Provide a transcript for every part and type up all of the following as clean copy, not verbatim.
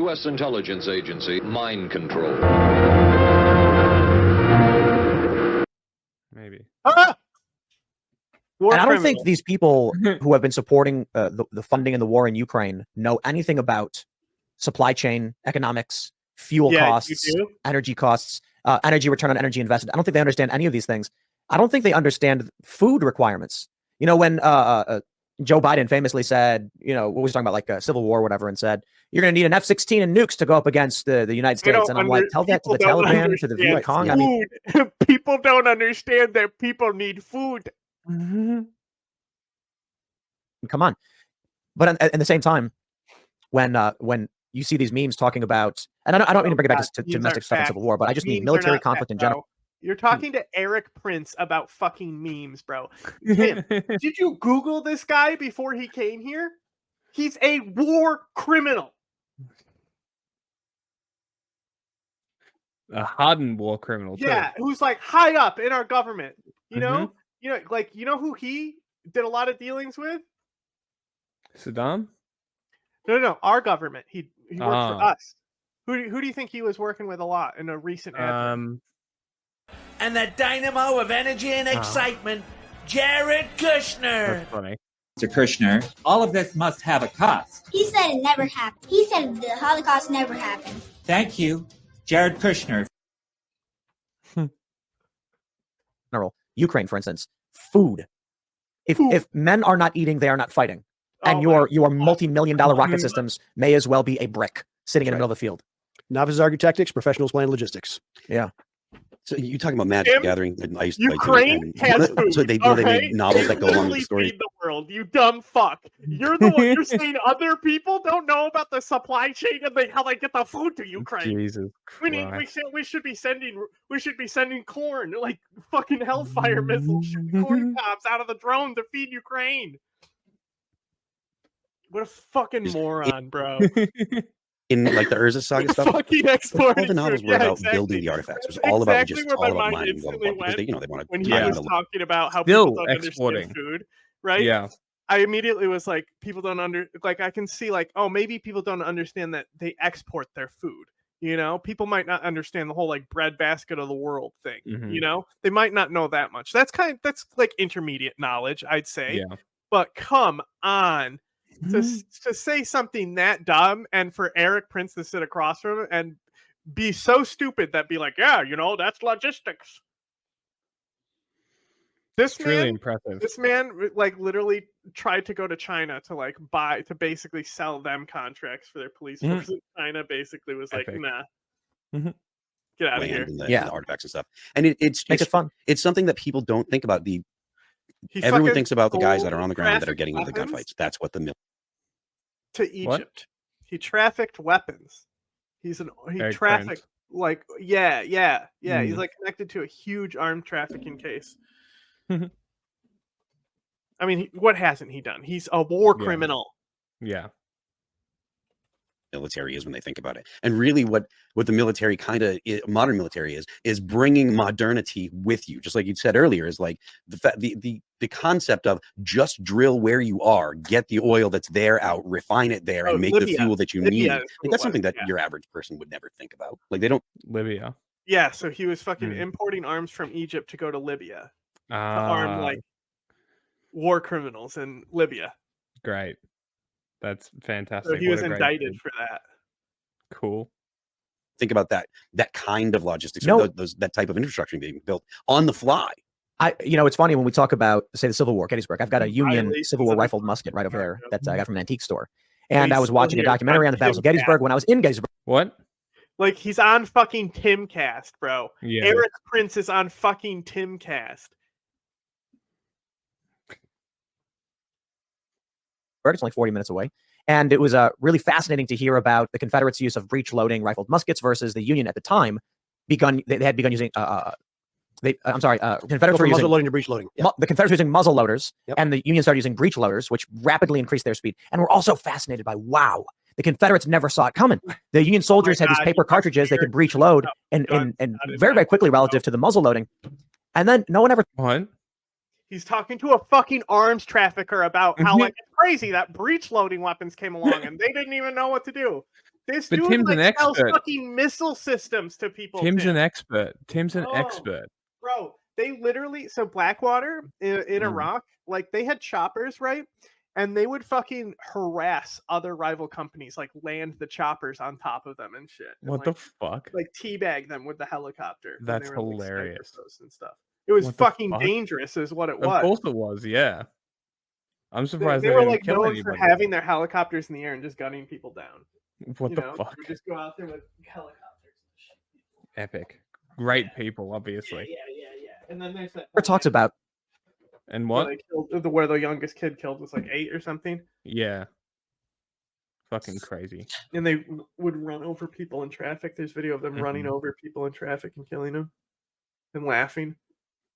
U.S. intelligence agency, mind control. Maybe. Ah! And I don't think these people who have been supporting the funding in the war in Ukraine know anything about supply chain economics, fuel costs, energy costs, energy return on energy invested. I don't think they understand any of these things. I don't think they understand food requirements. You know, when Joe Biden famously said, you know, what was he talking about, like a civil war or whatever, and said, you're going to need an F-16 and nukes to go up against the United States. And I'm like, tell that to the Taliban, to the Viet Cong. I mean, people don't understand that people need food. Come on. But at the same time, when you see these memes talking about, and I don't mean to bring it back to domestic stuff and civil war, but I just mean military conflict in general. You're talking to Erik Prince about fucking memes, bro. Tim, did you Google this guy before he came here? He's a war criminal. A hardened war criminal, too. Yeah, who's like high up in our government. You know, you know who he did a lot of dealings with? Saddam? No, our government. He worked for us. Who do you think he was working with a lot in a recent ad? And the dynamo of energy and excitement, Jared Kushner. That's funny. Mr. Kushner, all of this must have a cost. He said it never happened. He said the Holocaust never happened. Thank you, Jared Kushner. Ukraine, for instance, food. If men are not eating, they are not fighting. And your multi-million-dollar rocket systems may as well be a brick sitting in the middle of the field. Novices argue tactics, professionals plan logistics. Yeah. So you talking about Magic Gathering? Ukraine has food. So they make novels that go along with the story. Feed the world, you dumb fuck. You're the one. You're saying other people don't know about the supply chain and how they get the food to Ukraine. Jesus Christ. We should be sending corn, like fucking Hellfire missiles, shooting corn cobs out of the drone to feed Ukraine. What a fucking moron, bro. In like the Urza Saga stuff, fucking exporting all the novels were about building the artifacts. It was all about mining. Because they want to. When he was talking about how people don't understand food, right? Yeah. I immediately was like, people don't I can see like, oh, maybe people don't understand that they export their food. You know, people might not understand the whole like bread basket of the world thing. You know, they might not know that much. That's like intermediate knowledge, I'd say. Yeah. But come on. To say something that dumb and for Erik Prince to sit across from him and be so stupid that be like, yeah, you know, that's logistics. Really impressive. This man like literally tried to go to China to like to basically sell them contracts for their police force in China. Basically was like, nah, get out of here. The artifacts and stuff. And it's makes it fun. It's something that people don't think about. Everyone thinks about the guys that are on the ground that are getting into the gunfights. That's what to Egypt. What? He trafficked weapons. He trafficked like yeah. He's like connected to a huge armed trafficking case. I mean, what hasn't he done? He's a war criminal. Yeah. Military is when they think about it, and really what the military modern military is bringing modernity with you, just like you said earlier, is like the concept of just drill where you are, get the oil that's there out, refine it there, and make the fuel that you need. Like, that's something that your average person would never think about. Like they don't. Libya. Yeah, so he was fucking importing arms from Egypt to go to Libya to arm like war criminals in Libya. Great. That's fantastic. So he was indicted for that. Cool. Think about that kind of logistics, that type of infrastructure being built on the fly. It's funny when we talk about, say, the Civil War, Gettysburg. I've got a Union Civil War rifled musket right over there that I got from an antique store. And I was watching a documentary on the battles of Gettysburg when I was in Gettysburg. What? Like, he's on fucking Timcast, bro. Yeah. Erik Prince is on fucking Timcast. It's only 40 minutes away. And it was really fascinating to hear about the Confederates' use of breech-loading rifled muskets versus the Union at the time. They had begun using Confederates were using muzzle loading to breech loading. Yep. The Confederates were using muzzle loaders, and the Union started using breech loaders, which rapidly increased their speed. And we're also fascinated by, wow, the Confederates never saw it coming. The Union soldiers had these paper cartridges they could breech load and very, very quickly relative to the muzzle loading. And then no one ever... What? He's talking to a fucking arms trafficker about how like it's crazy that breech loading weapons came along and they didn't even know what to do. This But dude Tim's an like sells expert. fucking missile systems to people. Tim's Tim. an expert. Tim's an Oh. expert. Bro, they literally Blackwater in Iraq, like they had choppers, right? And they would fucking harass other rival companies, like land the choppers on top of them and shit. And, What like, the fuck? like teabag them with the helicopter. when That's they were, like, sniper hilarious. posts and stuff. It was What the fucking fuck? dangerous, is what it Of was. course it was, yeah. I'm surprised They they were didn't like kill known for anybody. having their helicopters in the air and just gunning people down. What You the know, fuck? they would just go out there with helicopters. Epic. Great people, obviously. Yeah. And then there's that. Never talks about And where what? they killed, where the youngest kid killed was like 8 or something, Yeah. Fucking crazy. and they would run over people in traffic. There's video of them running Mhm. over people in traffic and killing them, and laughing.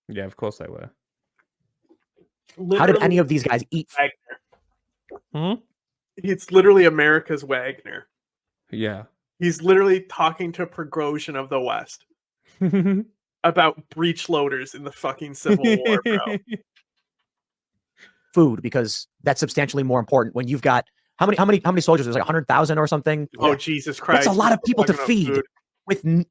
Yeah, of course they were. how did any of these guys eat? Wagner. It's literally America's Wagner. Yeah. He's literally talking to Prigozhin of the West about breech loaders in the fucking Civil War, bro. Food, because that's substantially more important when you've got how many soldiers? There's like 100,000 or something. Oh, Jesus Christ. That's a lot of people to feed.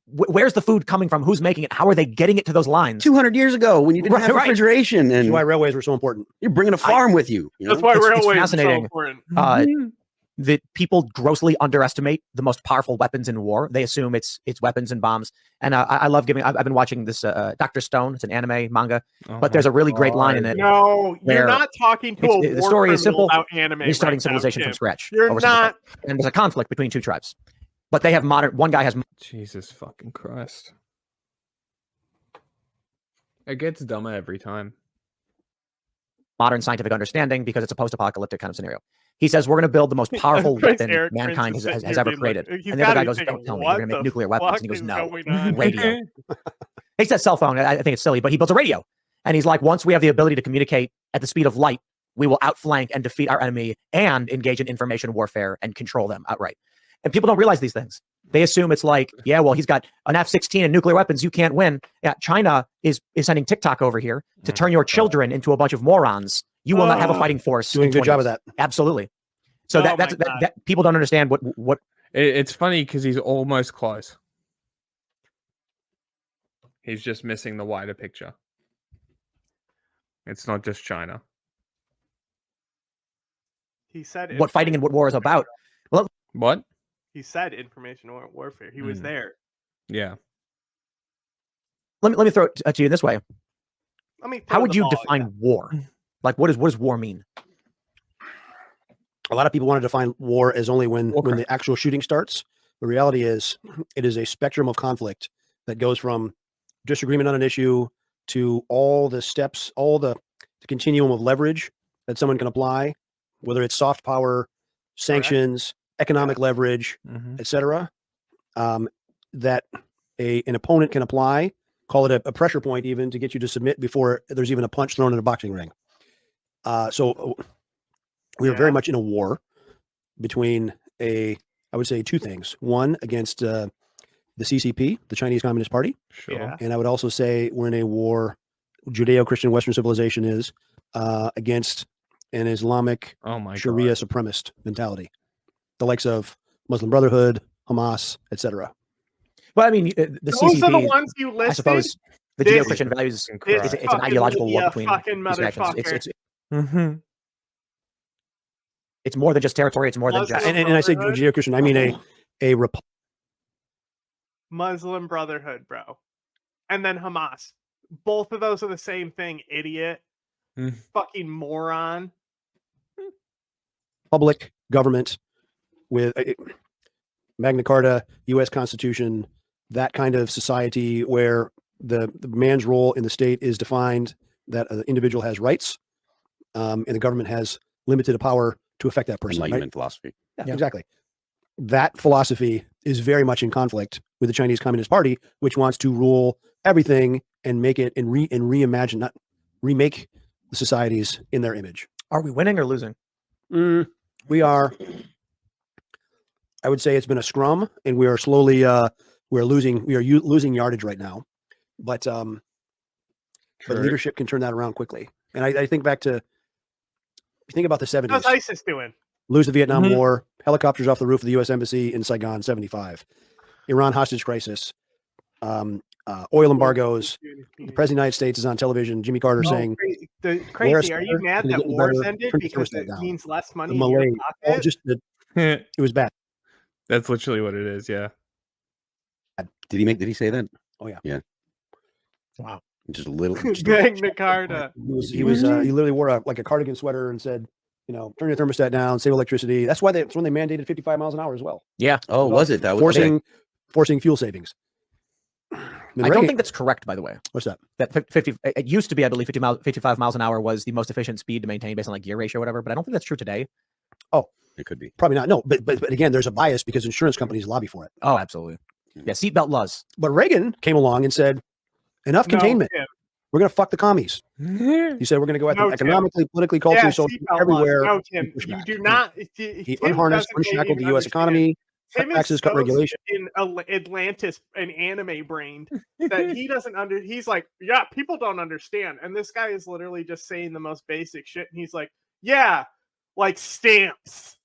Where's the food coming from? Who's making it? How are they getting it to those lines? 200 years ago, when you didn't have refrigeration, That's and why railways were so important. you're bringing a farm with you. That's why It's railways are so fascinating. important. That people grossly underestimate the most powerful weapons in war. They assume it's weapons and bombs. And I love giving. I've been watching this Dr. Stone. It's an anime manga, but there's a really great line in it. No, you're not talking to a the war story is criminal simple. about anime. You're starting right civilization now, from Tim. scratch. You're over something. not. And there's a conflict between two tribes, but they have modern. One guy has Jesus fucking Christ. It gets dumber every time. modern scientific understanding because it's a post-apocalyptic kind of scenario. He says we're going to build the most powerful weapon Erik mankind Prince is has sitting here ever being created. like, he's And the other gotta guy be goes, thinking, don't tell me, what you're going to make the nuclear weapons. fuck And he goes, is no, going on radio. here? He says cell phone. I think it's silly, but he builds a radio. And he's like, once we have the ability to communicate at the speed of light, we will outflank and defeat our enemy and engage in information warfare and control them outright. And people don't realize these things. They assume it's like, yeah, well, he's got an F-16 and nuclear weapons. You can't win. Yeah, China is sending TikTok over here to turn your children into a bunch of morons. You will not have a fighting force. Doing a good job of that. Absolutely. So that people don't understand what. It's funny because he's almost close. He's just missing the wider picture. It's not just China. He said What fighting and what war is about. Well, what? He said information warfare. He was there. Yeah. Let me throw it to you in this way. How would you define again. war? Like, what does war mean? A lot of people want to define war as only when the actual shooting starts. The reality is, it is a spectrum of conflict that goes from disagreement on an issue to all the steps, all the continuum of leverage that someone can apply, whether it's soft power, sanctions, economic leverage, etc. That an opponent can apply. Call it a pressure point, even to get you to submit before there's even a punch thrown in a boxing ring. So we are very much in a war between I would say two things. One, against the CCP, the Chinese Communist Party. Sure. Yeah. And I would also say we're in a war, Judeo-Christian Western civilization is against an Islamic Sharia supremacist mentality. The likes of Muslim Brotherhood, Hamas, etc. Well, I mean, the Those CCP, are the ones you listed. I suppose the Judeo-Christian values, it's an ideological war between fucking these factions. motherfucker. It's more than just territory. It's more than just. And I say Judeo-Christian, I mean a Muslim Brotherhood, bro. And then Hamas. Both of those are the same thing, idiot. Fucking moron. public government with Magna Carta, U.S. Constitution, that kind of society where the man's role in the state is defined, that an individual has rights, and the government has limited power to affect that person. Enlightenment right? philosophy. Yeah, exactly. That philosophy is very much in conflict with the Chinese Communist Party, which wants to rule everything and make it and reimagine, not remake the societies in their image. Are we winning or losing? We are. I would say it's been a scrum, and we are slowly we're losing. We are losing yardage right now, but leadership can turn that around quickly. And I think back to, you think about the 70s. How's ISIS doing? Lose the Vietnam War, helicopters off the roof of the U.S. Embassy in Saigon, 75. Iran hostage crisis. Oil embargoes. The President of the United States is on television. Jimmy Carter saying, crazy. Are you mad that wars ended because it means less money in your pocket? It was bad. That's literally what it is. Yeah. Did he say that? Oh yeah. Yeah. Wow. Just a little. Magna Carta. He literally wore a cardigan sweater and said, turn your thermostat down, save electricity. That's when they mandated 55 miles an hour as well. Yeah. Oh, was it? That was forcing fuel savings. I don't think that's correct, by the way. What's that? That 50. It used to be, I believe, 55 miles an hour was the most efficient speed to maintain based on like gear ratio or whatever. But I don't think that's true today. Oh, it could be. Probably not. No, but again, there's a bias because insurance companies lobby for it. Oh, absolutely. Yeah, seatbelt laws. But Reagan came along and said, enough containment. We're going to fuck the commies. He said we're going to go at them economically, politically, culturally, socially, everywhere. No, Tim, you do not. He unharnessed, unshackled the U.S. economy. Cut taxes, cut regulation. In Atlantis, an anime brain that he doesn't he's like, yeah, people don't understand. And this guy is literally just saying the most basic shit. And he's like, yeah, like stamps.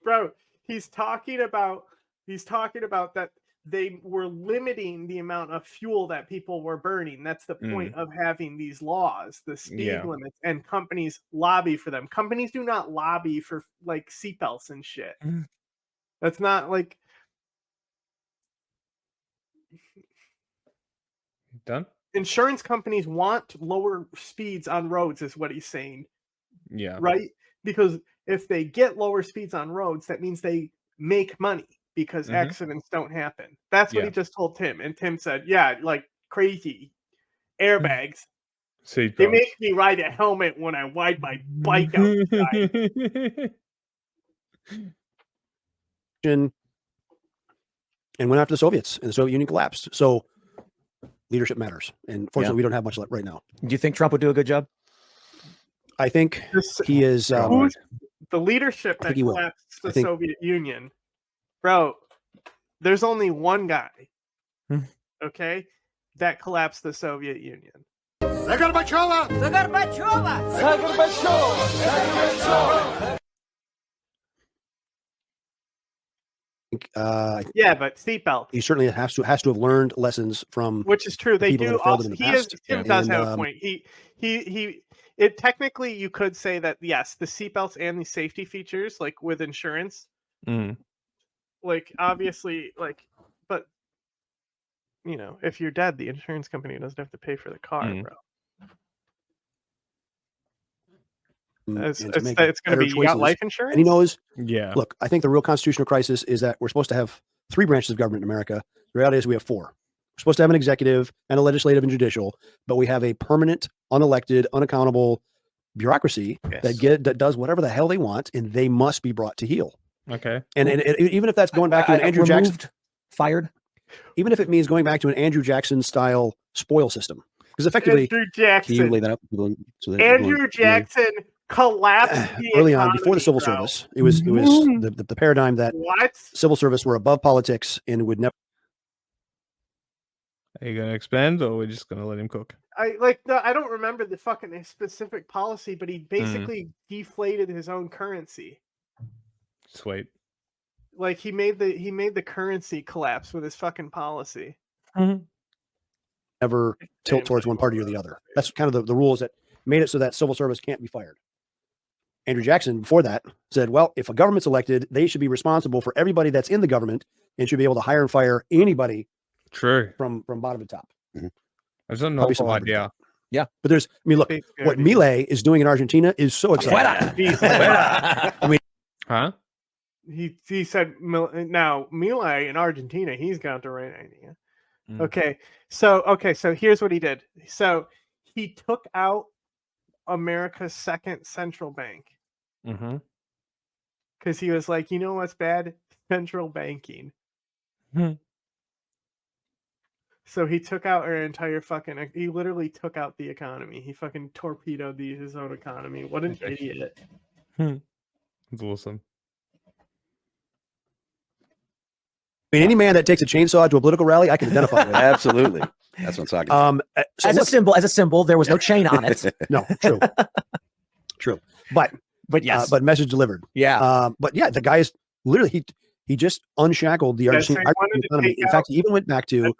Bro, he's talking about that they were limiting the amount of fuel that people were burning. That's the point of having these laws, the speed limits, and companies lobby for them. Companies do not lobby for like seatbelts and shit. That's not like done. Insurance companies want lower speeds on roads, is what he's saying. Yeah. Right? Because if they get lower speeds on roads, that means they make money. Because accidents don't happen. That's what he just told Tim. And Tim said, yeah, like crazy. Airbags. They make me ride a helmet when I ride my bike outside. And went after the Soviets, and the Soviet Union collapsed. So leadership matters. And fortunately, we don't have much right now. Do you think Trump would do a good job? I think he is. The leadership that collapsed the Soviet Union. Bro, there's only one guy, okay, that collapsed the Soviet Union. Zagarbachev! Yeah, but seatbelt. He certainly has to have learned lessons from, which is true. They do. Also, Tim does have a point. It technically you could say that yes, the seatbelts and the safety features, like with insurance. Like obviously, like, but if you're dead, the insurance company doesn't have to pay for the car, bro. It's going to be you got life insurance. And he knows. Yeah. Look, I think the real constitutional crisis is that we're supposed to have 3 branches of government in America. The reality is we have 4. We're supposed to have an executive and a legislative and judicial, but we have a permanent, unelected, unaccountable bureaucracy that does whatever the hell they want, and they must be brought to heel. Okay. And even if that's going back to an Andrew Jackson, fired, even if it means going back to an Andrew Jackson style spoil system, because effectively Andrew Jackson, can you lay that up? Andrew Jackson collapsed early on before the civil service. It was the paradigm that civil service were above politics and would never. Are you gonna expand, or we're just gonna let him cook? I don't remember the fucking specific policy, but he basically deflated his own currency. Sweet. Like he made the currency collapse with his fucking policy. Never tilt towards one party or the other. That's kind of the rules that made it so that civil service can't be fired. Andrew Jackson, before that, said, well, if a government's elected, they should be responsible for everybody that's in the government and should be able to hire and fire anybody. True. From bottom to top. There's a novel idea. Yeah, but look, what Milei is doing in Argentina is so exciting. He said now Milei in Argentina, he's got the right idea. Okay, so here's what he did. So he took out America's second central bank. Because he was like, you know what's bad? Central banking. So he took out our entire fucking. He literally took out the economy. He fucking torpedoed his own economy. What an idiot! That's awesome. I mean, any man that takes a chainsaw to a political rally, I can identify with. Absolutely, that's what I'm talking. As a symbol, there was no chain on it. No, true, true. But But yes. But message delivered. Yeah. But yeah, the guy is literally he just unshackled the Argentine economy. In fact, he even went back to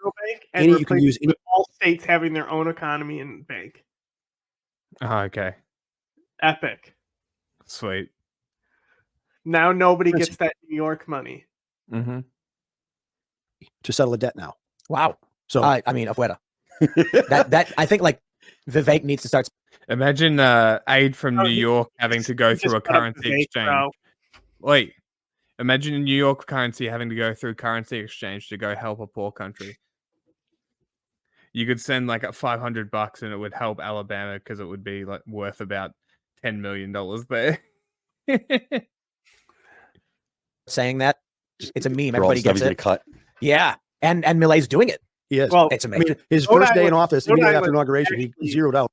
and you can use with all states having their own economy and bank. Oh, okay. Epic. Sweet. Now nobody gets that New York money. Mm-hmm. To settle a debt now. Wow. So I mean, al-qeada. that I think like Vivek needs to start. Imagine aid from New York having to go through a currency exchange. Bro. Wait. Imagine New York currency having to go through currency exchange to go help a poor country. You could send like $500 and it would help Alabama because it would be like worth about $10 million there. Saying that it's a meme. For all Everybody the stuff gets he's gonna it. cut. Yeah, and Millei's doing it. Yes. Well, it's I amazing. mean, his Rhode first day in Island- office, Rhode immediately after Island inauguration, he actually- zeroed out.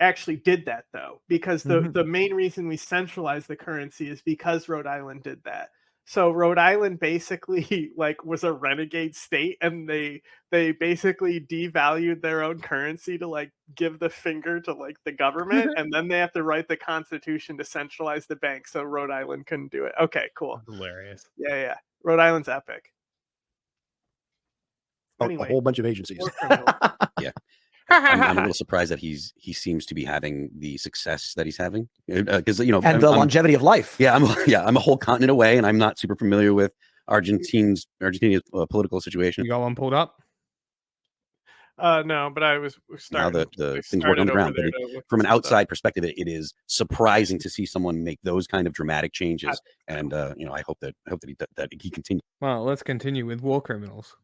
Actually did that though, because the main reason we centralized the currency is because Rhode Island did that. So Rhode Island basically like was a renegade state, and they basically devalued their own currency to like give the finger to like the government, and then they have to write the constitution to centralize the bank. So Rhode Island couldn't do it. Okay, cool. Hilarious. Yeah. Rhode Island's epic. Anyway, A whole bunch of agencies. Yeah. I'm a little surprised that he seems to be having the success that he's having, because and the longevity of life. Yeah, I'm a whole continent away, and I'm not super familiar with Argentina's political situation. You got one pulled up? No, but I was starting. Now the things work on the ground, but from an outside perspective, it is surprising to see someone make those kind of dramatic changes. And I hope that he continues. Well, let's continue with war criminals.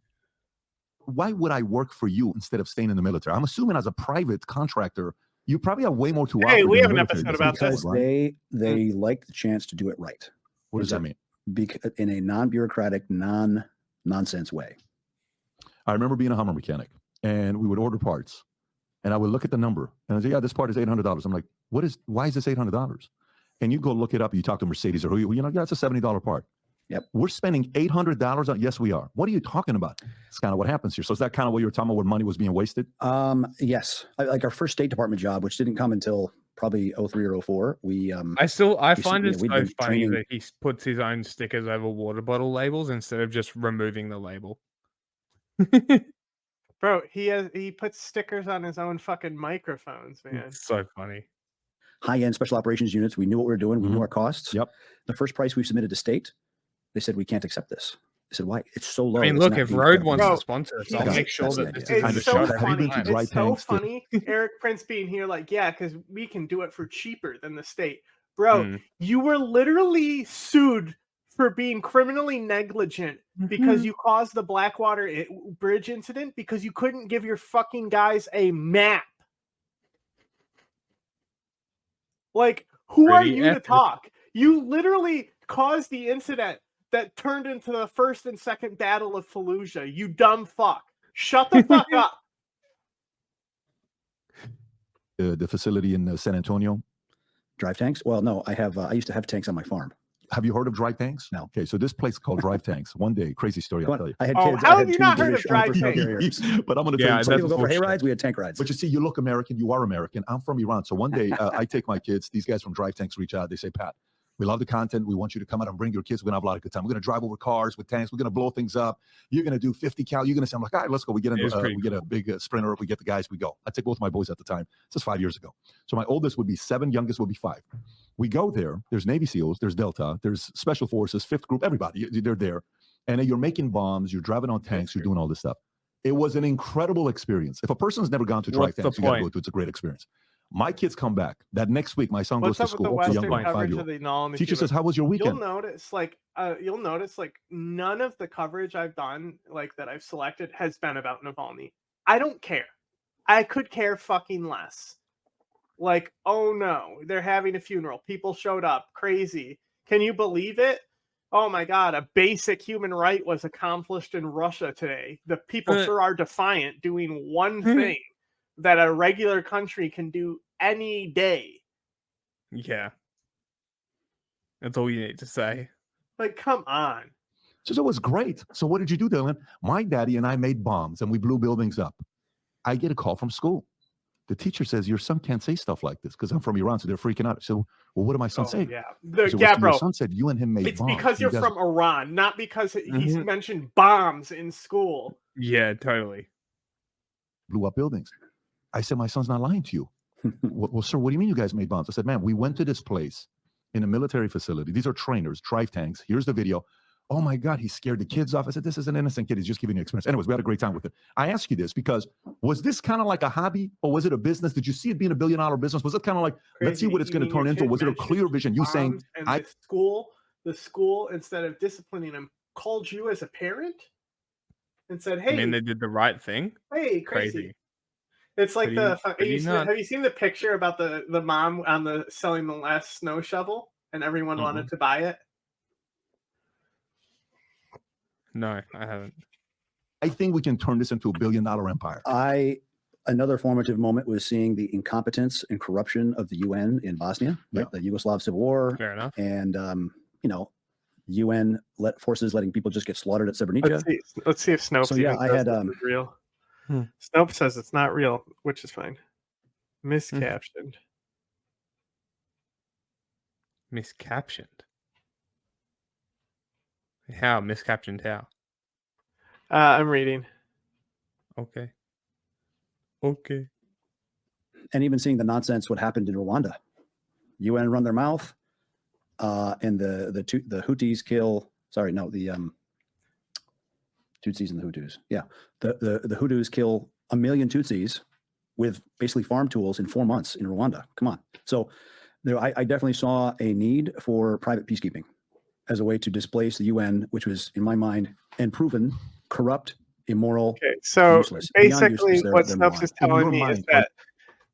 Why would I work for you instead of staying in the military? I'm assuming as a private contractor, you probably have way more to offer. Hey, we have than an the military episode does, about this. right? Because they like the chance to do it right. What does that mean? In a non-bureaucratic, non-nonsense way. I remember being a Hummer mechanic, and we would order parts, and I would look at the number, and I'd say, "Yeah, this part is $800." I'm like, why is this $800? And you go look it up. You talk to Mercedes or yeah, it's a $70 part. Yep. We're spending $800 on. Yes, we are. What are you talking about? It's kind of what happens here. So is that kind of what you were talking about, when money was being wasted? Yes. Like our first State Department job, which didn't come until probably 03 or 04. I find it so funny that he puts his own stickers over water bottle labels instead of just removing the label. Bro, he puts stickers on his own fucking microphones, man. It's so funny. High-end special operations units. We knew what we were doing. We knew our costs. Yep. The first price we submitted to state, they said we can't accept this. I said, why? It's so low. I mean, It's look, not if being Road fair. wants to sponsor us, I'll That's- make sure that's the that this idea. is kind It's of so shot. funny. Have you been to It's dry so tanks? funny. Erik Prince being here, like, yeah, because we can do it for cheaper than the state. Bro, you were literally sued for being criminally negligent because you caused the Blackwater Bridge incident because you couldn't give your fucking guys a map. Like, who are you to talk? You literally caused the incident that turned into the first and second battle of Fallujah. You dumb fuck. Shut the fuck up. The facility in San Antonio. Drive tanks? Well, no, I used to have tanks on my farm. Have you heard of Drive Tanks? No. Okay, so this place called Drive Tanks. One day, crazy story, I'll tell you. I had Oh, kids. how I have you two not heard of British Drive personnel Tanks? carriers. But I'm going to Yeah, tell you Some people something. go for hay rides. We had tank rides. But you see, you look American, you are American. I'm from Iran. So one day I take my kids, these guys from Drive Tanks reach out. They say, Pat, we love the content. We want you to come out and bring your kids. We're going to have a lot of good time. We're going to drive over cars with tanks. We're going to blow things up. You're going to do 50 cal. You're going to say, I'm like, all right, let's go. We get a big sprinter. We get the guys. We go. I take both my boys at the time. This is 5 years ago. So my oldest would be 7, youngest would be 5. We go there. There's Navy SEALs. There's Delta. There's Special Forces, 5th Group. Everybody, they're there. And you're making bombs. You're driving on tanks. You're doing all this stuff. It was an incredible experience. If a person's never gone to Drive Tanks, you got to go to. It's a great experience. My kids come back. That next week, my son goes to school. What's The up young with the one, Western coverage of 5-year-old. the null and the Teacher Cuban? says, how was your weekend? You'll notice like none of the coverage I've done, like that I've selected, has been about Navalny. I don't care. I could care fucking less. Like, oh no, they're having a funeral. People showed up. Crazy. Can you believe it? Oh my God, a basic human right was accomplished in Russia today. The people sure are defiant, doing one thing that a regular country can do any day. Yeah. That's all you need to say. Like, come on. So it was great. So what did you do, Dylan? My daddy and I made bombs and we blew buildings up. I get a call from school. The teacher says, your son can't say stuff like this because I'm from Iran, so they're freaking out. So, well, what did my son say? Yeah, I said, bro. Your son said you and him made It's bombs. because you're from Iran, not because he's mentioned bombs in school. Yeah, totally. Blew up buildings. I said, my son's not lying to you. Well, sir, what do you mean you guys made bombs? I said, man, we went to this place in a military facility. These are trainers, drive tanks. Here's the video. Oh my God, he scared the kids off. I said, this is an innocent kid. He's just giving you experience. Anyways, we had a great time with it. I ask you this because was this kind of like a hobby or was it a business? Did you see it being $1 billion business? Was it kind of like, let's see what it's going to turn into? Was it a clear vision? You saying, the school, instead of disciplining him, called you as a parent and said, hey. I mean, they did the right thing. Hey, crazy. It's like have you seen the picture about the mom on the selling the last snow shovel and everyone wanted to buy it? No, I haven't. I think we can turn this into $1 billion empire. Another formative moment was seeing the incompetence and corruption of the UN in Bosnia, right? The Yugoslav Civil War. Fair enough. And UN forces letting people just get slaughtered at Srebrenica. Let's see if Snopes is real. Snopes says it's not real, which is fine. Miscaptioned. Miscaptioned. How? Miscaptioned how? I'm reading. Okay. And even seeing the nonsense what happened in Rwanda. UN run their mouth, and the Houthis kill. Sorry, no, the Tutsis and the Hutus. Yeah, the Hutus kill 1 million Tutsis with basically farm tools in 4 months in Rwanda. Come on. So I definitely saw a need for private peacekeeping as a way to displace the UN, which was, in my mind, and proven corrupt, immoral. Okay, so useless. basically what Snopes is telling me is that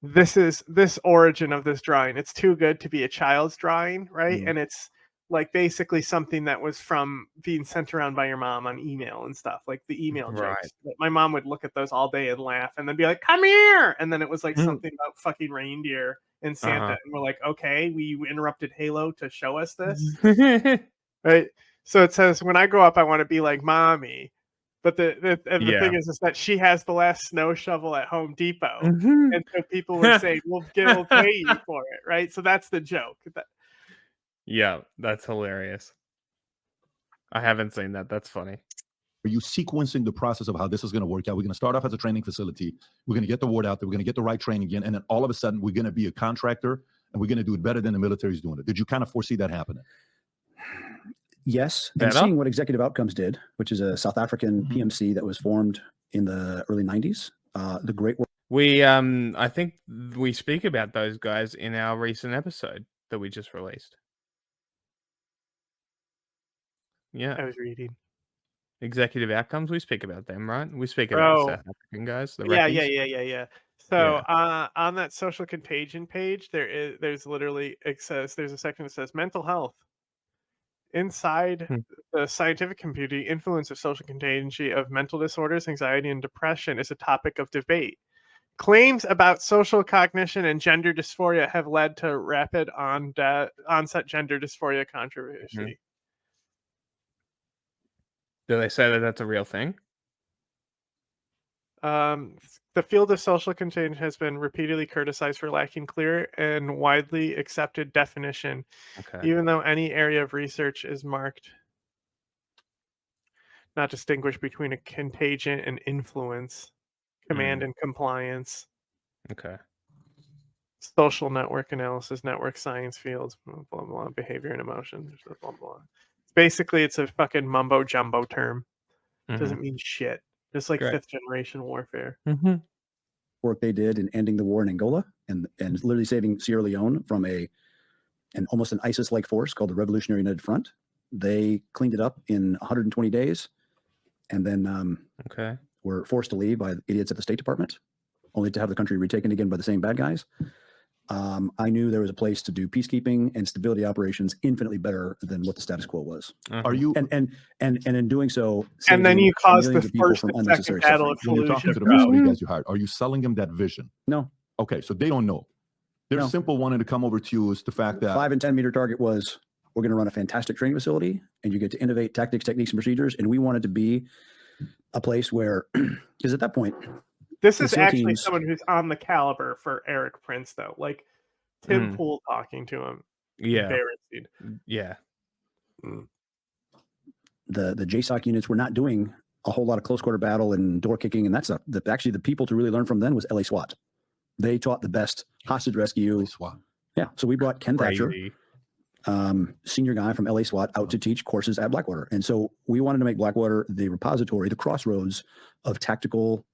this origin of this drawing, it's too good to be a child's drawing, right? And it's like basically something that was from being sent around by your mom on email and stuff, like the email jokes. My mom would look at those all day and laugh and then be like, come here. And then it was like something about fucking reindeer and Santa. And we're like, okay, we interrupted Halo to show us this. Right. So it says, when I grow up, I want to be like mommy. But the thing is that she has the last snow shovel at Home Depot. And so people were saying, we'll pay you for it. Right. So that's the joke. Yeah, that's hilarious. I haven't seen that. That's funny. Are you sequencing the process of how this is going to work out? We're going to start off as a training facility. We're going to get the word out there. We're going to get the right training in. And then all of a sudden, we're going to be a contractor and we're going to do it better than the military is doing it. Did you kind of foresee that happening? Yes. And seeing what Executive Outcomes did, which is a South African PMC that was formed in the early 90s, the great work. I think we speak about those guys in our recent episode that we just released. Yeah. I was reading. Executive Outcomes, we speak about them, right? We speak about the South African guys. Yeah. So on that social contagion page, there's literally, there's a section that says mental health. Inside the scientific community, influence of social contagion of mental disorders, anxiety, and depression is a topic of debate. Claims about social cognition and gender dysphoria have led to rapid onset gender dysphoria controversy. Do they say that that's a real thing? The field of social contagion has been repeatedly criticized for lacking clear and widely accepted definition, even though any area of research is marked not distinguish between a contagion and influence, command and compliance. Social network analysis, network science fields, blah, blah, blah, behavior and emotion, blah, blah. Basically, it's a fucking mumbo jumbo term. Doesn't mean shit. Just like fifth generation warfare. Work they did in ending the war in Angola and literally saving Sierra Leone from almost an ISIS-like force called the Revolutionary United Front. They cleaned it up in 120 days and then were forced to leave by idiots at the State Department, only to have the country retaken again by the same bad guys. I knew there was a place to do peacekeeping and stability operations infinitely better than what the status quo was. Are you and in doing so, and then you caused the first and second battle of when you're talking to the first guys you hired, are you selling them that vision? No. Okay, so they don't know. Their simple wanting to come over to you is the fact that 5 and 10 meter target was, we're going to run a fantastic training facility and you get to innovate tactics, techniques, and procedures. And we wanted to be a place where, because at that point, This is actually someone who's on the caliber for Erik Prince, though. Like Tim Pool talking to him. Yeah. Embarrassing. Yeah. The JSOC units were not doing a whole lot of close quarter battle and door kicking and that stuff. Actually, the people to really learn from then was LA SWAT. They taught the best hostage rescue. SWAT. Yeah. So we brought Ken Thatcher, senior guy from LA SWAT, out to teach courses at Blackwater. And so we wanted to make Blackwater the repository, the crossroads of tactical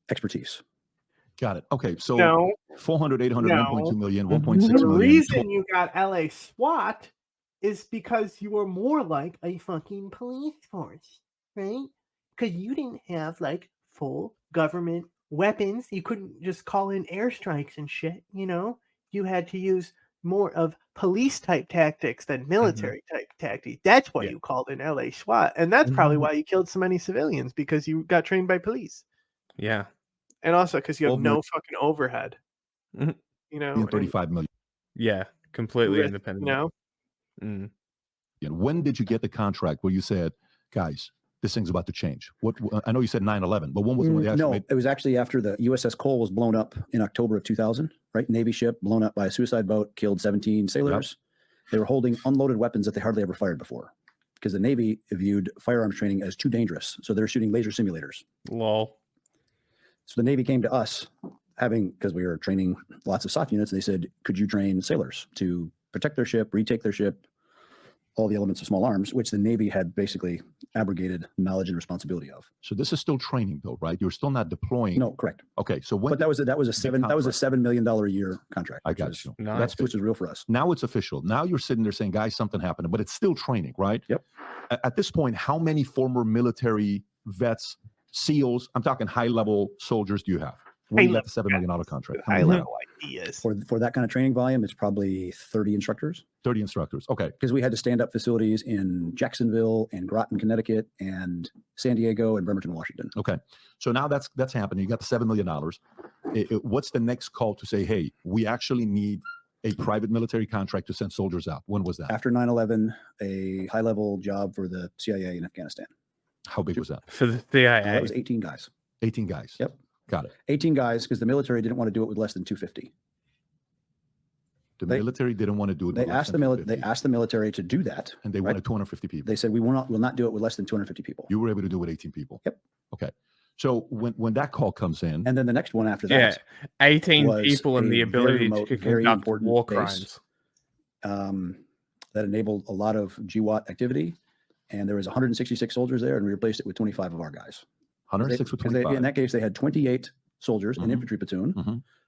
expertise. Got it. Okay. So 400, 800, 1.2 million, 1.6 million. The reason you got LA SWAT is because you were more like a fucking police force, right? Because you didn't have like full government weapons. You couldn't just call in airstrikes and shit, you know? You had to use more of police type tactics than military type tactics. That's why you called in LA SWAT. And that's probably why you killed so many civilians, because you got trained by police. Yeah. And also because you have no fucking overhead. You know? 35 million. Yeah. Completely independent. You know? And when did you get the contract where you said, guys, this thing's about to change? What I know you said 9/11, but when was it when they actually made? It was actually after the USS Cole was blown up in October of 2000, right? Navy ship blown up by a suicide boat, killed 17 sailors. Yep. They were holding unloaded weapons that they hardly ever fired before because the Navy viewed firearms training as too dangerous. So they're shooting laser simulators. Lol. So the Navy came to us because we were training lots of soft units. And they said, could you train sailors to protect their ship, retake their ship, all the elements of small arms, which the Navy had basically abrogated knowledge and responsibility of. So this is still training, though, right? You're still not deploying. No, correct. Okay, so when? But that was a $7 million a year contract. I got you. Nice. Which is real for us. Now it's official. Now you're sitting there saying, guys, something happened, but it's still training, right? Yep. At this point, how many former military vets, SEALs, I'm talking high-level soldiers, do you have? When you got the $7 million contract. High-level ideas. For that kind of training volume, it's probably 30 instructors. 30 instructors. Okay. Because we had to stand up facilities in Jacksonville and Groton, Connecticut, and San Diego and Bremerton, Washington. Okay. So now that's happening. You got the $7 million. What's the next call to say, hey, we actually need a private military contract to send soldiers out? When was that? After 9/11, a high-level job for the CIA in Afghanistan. How big was that? For the CIA? That was 18 guys. 18 guys. Yep. Got it. 18 guys because the military didn't want to do it with less than 250. The military didn't want to do it. They asked the military to do that, and they wanted 250 people. They said we will not do it with less than 250 people. You were able to do it with 18 people. Yep. Okay. So when that call comes in, and then the next one after that, 18 people and the ability to conduct war crimes, that enabled a lot of GWAT activity, and there was 166 soldiers there, and we replaced it with 25 of our guys. 106 with 25. In that case, they had 28 soldiers, an infantry platoon,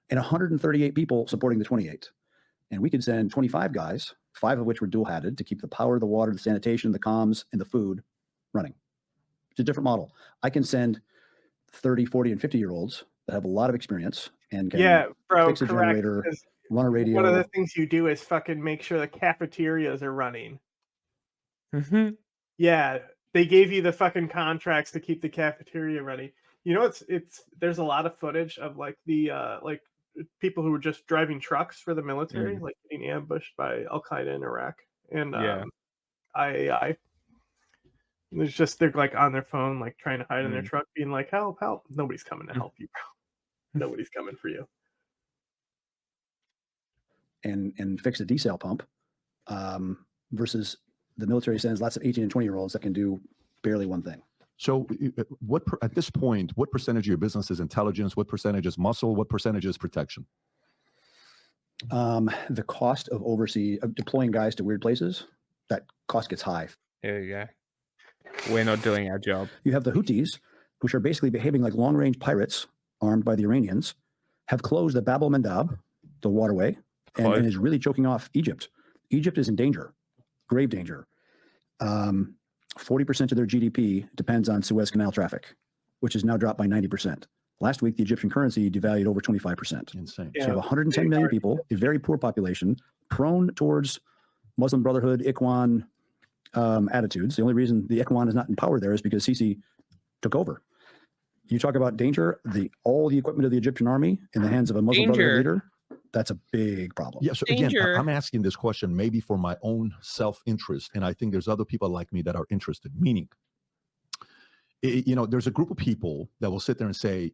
and 138 people supporting the 28. And we could send 25 guys, 5 of which were dual-hatted to keep the power, the water, the sanitation, the comms, and the food running. It's a different model. I can send 30, 40, and 50-year-olds that have a lot of experience and can fix a generator, run a radio. One of the things you do is fucking make sure the cafeterias are running. Yeah. They gave you the fucking contracts to keep the cafeteria running. You know, it's there's a lot of footage of like the like people who were just driving trucks for the military, like getting ambushed by al-Qaeda in Iraq and IAI. And there's just they're like on their phone, like trying to hide in their truck, being like, "Help, help!" Nobody's coming to help you, bro. Nobody's coming for you. And fix a desal pump, versus the military sends lots of 18 and 20-year-olds that can do barely one thing. So at this point, what percentage of your business is intelligence? What percentage is muscle? What percentage is protection? The cost of deploying guys to weird places, that cost gets high. There you go. We're not doing our job. You have the Houthis, which are basically behaving like long-range pirates armed by the Iranians, have closed the Bab el-Mandab, the waterway, and is really choking off Egypt. Egypt is in danger, grave danger. 40% of their GDP depends on Suez Canal traffic, which has now dropped by 90%. Last week, the Egyptian currency devalued over 25%. Insane. So you have 110 million people, a very poor population, prone towards Muslim Brotherhood, Ikhwan attitudes. The only reason the Ikhwan is not in power there is because Sisi took over. You talk about danger, all the equipment of the Egyptian army in the hands of a Muslim Brotherhood leader, that's a big problem. Yeah, so again, I'm asking this question maybe for my own self-interest, and I think there's other people like me that are interested, meaning, there's a group of people that will sit there and say,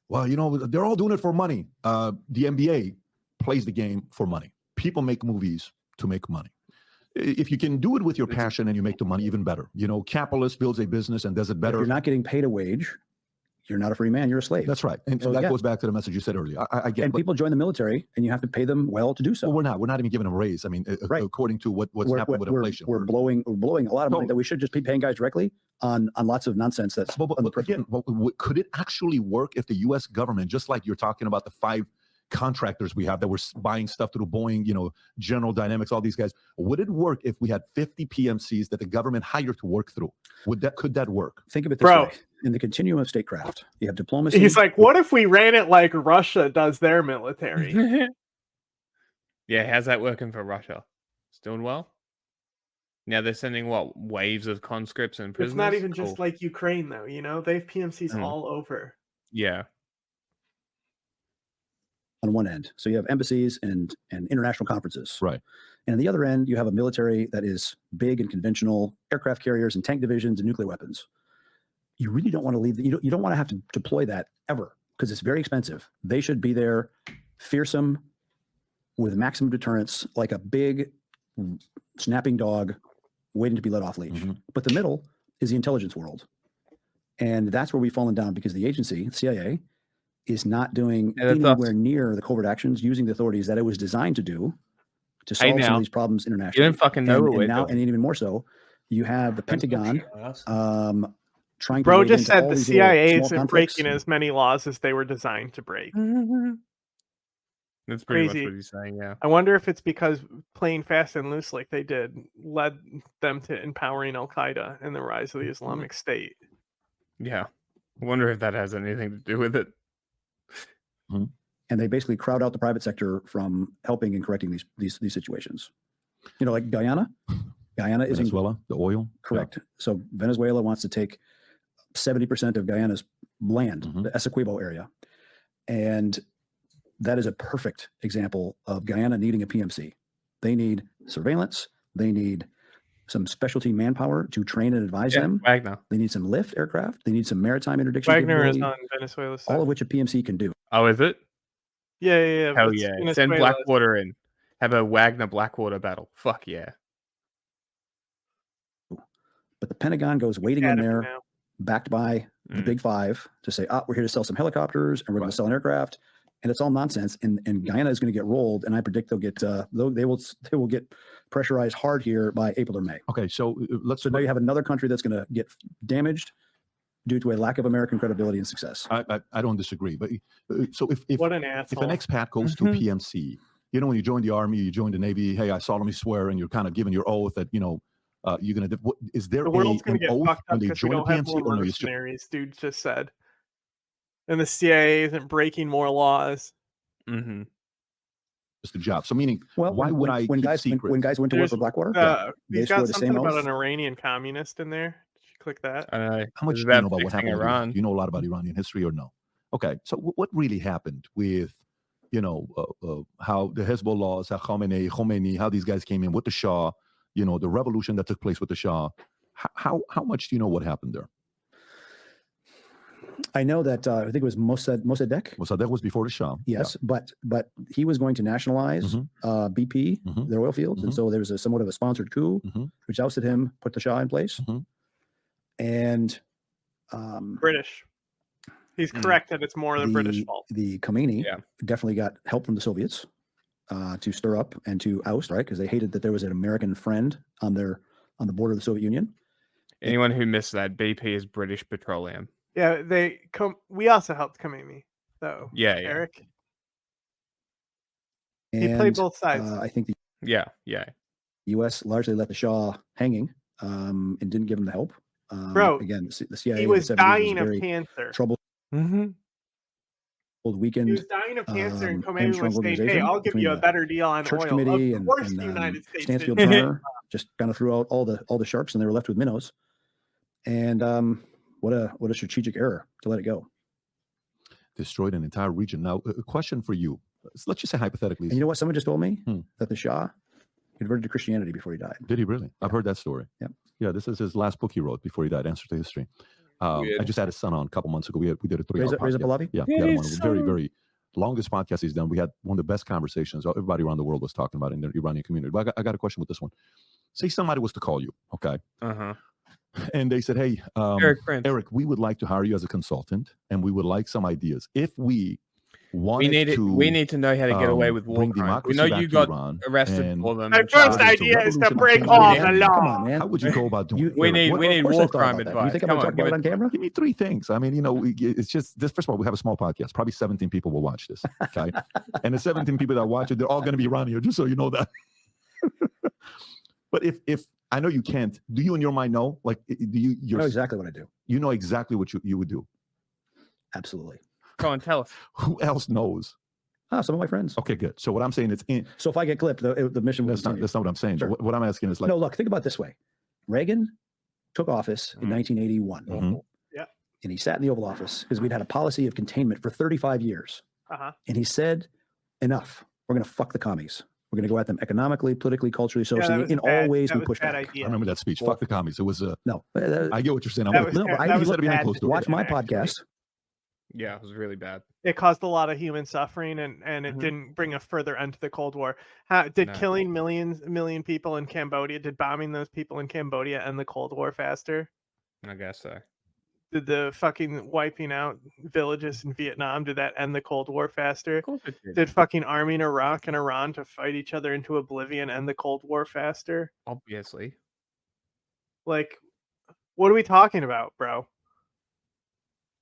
well, they're all doing it for money. The NBA plays the game for money. People make movies to make money. If you can do it with your passion and you make the money, even better. Capitalist builds a business and does it better. If you're not getting paid a wage, you're not a free man, you're a slave. That's right. And so that goes back to the message you said earlier. I get it. And people join the military and you have to pay them well to do so. Well, we're not even giving them a raise. I mean, according to what's happened with inflation. We're blowing a lot of money that we should just be paying guys directly on lots of nonsense. That's could it actually work if the U.S. government, just like you're talking about the 5 contractors we have that were buying stuff through Boeing, General Dynamics, all these guys, would it work if we had 50 PMCs that the government hired to work through? Could that work? Think of it this way. In the continuum of statecraft, you have diplomacy. He's like, what if we ran it like Russia does their military? Yeah, how's that working for Russia? It's doing well? Now they're sending waves of conscripts and prisoners? It's not even just like Ukraine, though, They have PMCs all over. Yeah. On one end. So you have embassies and international conferences. Right. And on the other end, you have a military that is big and conventional, aircraft carriers and tank divisions and nuclear weapons. You really don't want to leave. You don't want to have to deploy that ever because it's very expensive. They should be there, fearsome, with maximum deterrence, like a big snapping dog waiting to be let off leash. Mm-hmm. But the middle is the intelligence world. And that's where we've fallen down because the agency, CIA, is not doing anywhere near the covert actions using the authorities that it was designed to do to solve some of these problems internationally. You didn't fucking know and now, and even more so, you have the Pentagon trying to. Bro just said the CIA isn't breaking as many laws as they were designed to break. That's pretty crazy. much what he's saying, yeah. I wonder if it's because playing fast and loose like they did led them to empowering al-Qaeda and the rise of the Islamic State. Yeah. I wonder if that has anything to do with it. And they basically crowd out the private sector from helping and correcting these situations. Like Guyana. Guyana is Venezuela, the oil. Correct. Yeah. So Venezuela wants to take 70% of Guyana's land, the Essequibo area. And that is a perfect example of Guyana needing a PMC. They need surveillance. They need some specialty manpower to train and advise them. Wagner. They need some lift aircraft. They need some maritime interdiction. Wagner is on Venezuela side. All of which a PMC can do. Oh, is it? Yeah. Hell yeah. Send Blackwater in. Have a Wagner Blackwater battle. Fuck yeah. But the Pentagon goes waiting in there, backed by the Big Five, to say, we're here to sell some helicopters and we're going to sell an aircraft. And it's all nonsense. And Guyana is going to get rolled. And I predict they'll get they will get pressurized hard here by April or May. Okay, so So now you have another country that's going to get damaged due to a lack of American credibility and success. I don't disagree, but so if what an asshole. If an expat goes to PMC, when you join the Army, you join the Navy, hey, I solemnly swear, and you're kind of giving your oath that you're going to. Is there the world's going to get oath fucked up when they because we join don't the have PMC? more mercenaries, dude just said. And the CIA isn't breaking more laws. Just a job. So meaning, well, why would I when keep guys secret? when guys went to work for Blackwater, he's got something about an Iranian communist in there. Did you click that? How much do you know about what happened in Iran? Do you know a lot about Iranian history or no? Okay, so what really happened with, how the Hezbollah, how Khomeini, how these guys came in with the Shah, the revolution that took place with the Shah. How much do you know what happened there? I know that I think it was Mossadegh. Mossadegh was before the Shah. Yes, but he was going to nationalize BP, their oil fields, and so there was somewhat of a sponsored coup, which ousted him, put the Shah in place, and British. He's correct that it's more the British fault. The Khomeini definitely got help from the Soviets to stir up and to oust, right? Because they hated that there was an American friend on the border of the Soviet Union. Anyone who missed that, BP is British Petroleum. Yeah, we also helped Khomeini, though. Yeah. Erik. And, he played both sides. I think the U.S. largely let the Shah hanging and didn't give him the help. Bro, again, the CIA he was dying of cancer. Troubled, weakened. He was dying of cancer, and Khomeini was saying, "Hey, I'll give you a better deal on Church oil." Committee of course, the United States Stansfield Turner just kind of threw out all the sharks, and they were left with minnows. And what a strategic error to let it go. Destroyed an entire region. Now, a question for you. Let's just say hypothetically. And you know what? Someone just told me that the Shah converted to Christianity before he died. Did he really? I've heard that story. Yeah. Yeah, this is his last book he wrote before he died, Answer to History. I just had his son on a couple months ago. We did a 3-hour Reza podcast. Pahlavi? Yeah, we had him on. Very, very longest podcast he's done. We had one of the best conversations everybody around the world was talking about in the Iranian community. But I got a question with this one. Say somebody was to call you, okay? And they said, hey, Erik, we would like to hire you as a consultant, and we would like some ideas. If we we need to know how to get away with war crimes. We know you got arrested for them. My first idea is to break all the law. Come on, man. How would you go about doing it? We need war crime advice. You think I'm going to talk about it on camera? Give me 3 things. I mean, it's just this. First of all, we have a small podcast. Probably 17 people will watch this. Okay, and the 17 people that watch it, they're all going to be around here. Just so you know that. But if I know you can't, do you in your mind know? Like, do you? I know exactly what I do. You know exactly what you would do. Absolutely. Go on, tell us. Who else knows? Some of my friends. Okay, good. So what I'm saying is, so if I get clipped, the mission will continue. That's not what I'm saying. Sure. What I'm asking is like, no, look, think about it this way. Reagan took office in 1981. Yeah. And he sat in the Oval Office because we'd had a policy of containment for 35 years. And he said, enough. We're going to fuck the commies. We're going to go at them economically, politically, culturally, socially, in all ways we push back. I remember that speech. Fuck the commies. It was no. I get what you're saying. Watch my podcast. Yeah, it was really bad. It caused a lot of human suffering, and it didn't bring a further end to the Cold War. Killing a million people in Cambodia, did bombing those people in Cambodia end the Cold War faster? I guess so. Did the fucking wiping out villages in Vietnam, did that end the Cold War faster? Of course it did. Did fucking arming Iraq and Iran to fight each other into oblivion end the Cold War faster? Obviously. Like, what are we talking about, bro?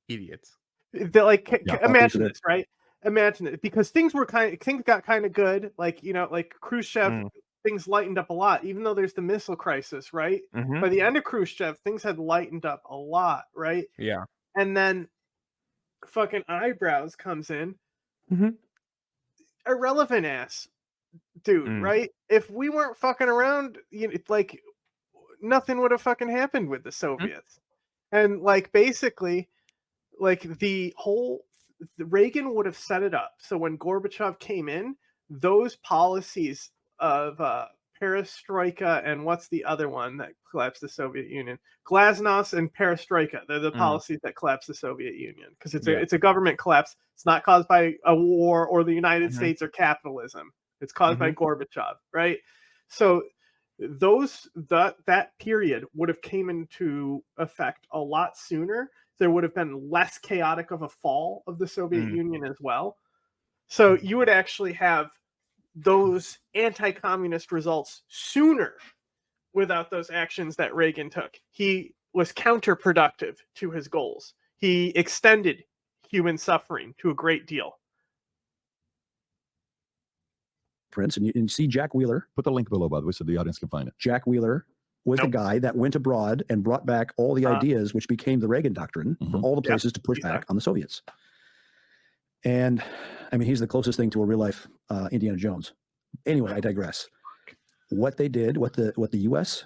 Idiots. Imagine this, right? Imagine it, because things got kind of good. Like, like Khrushchev, things lightened up a lot, even though there's the missile crisis, right? By the end of Khrushchev, things had lightened up a lot, right? Yeah. And then fucking Eyebrows comes in, irrelevant ass dude, right? If we weren't fucking around, like nothing would have fucking happened with the Soviets, and like basically. Like Reagan would have set it up so when Gorbachev came in, those policies of perestroika and what's the other one that collapsed the Soviet Union? Glasnost and perestroika. They're the policies that collapsed the Soviet Union because it's a government collapse. It's not caused by a war or the United States or capitalism. It's caused by Gorbachev, right? So that period would have came into effect a lot sooner. There would have been less chaotic of a fall of the Soviet Union as well. So you would actually have those anti-communist results sooner without those actions that Reagan took. He was counterproductive to his goals. He extended human suffering to a great deal. Prince, and you see Jack Wheeler. Put the link below, by the way, so the audience can find it. Jack Wheeler was the guy that went abroad and brought back all the ideas which became the Reagan Doctrine for all the places to push back on the Soviets. And I mean, he's the closest thing to a real life Indiana Jones. Anyway, I digress. What they did, what the U.S.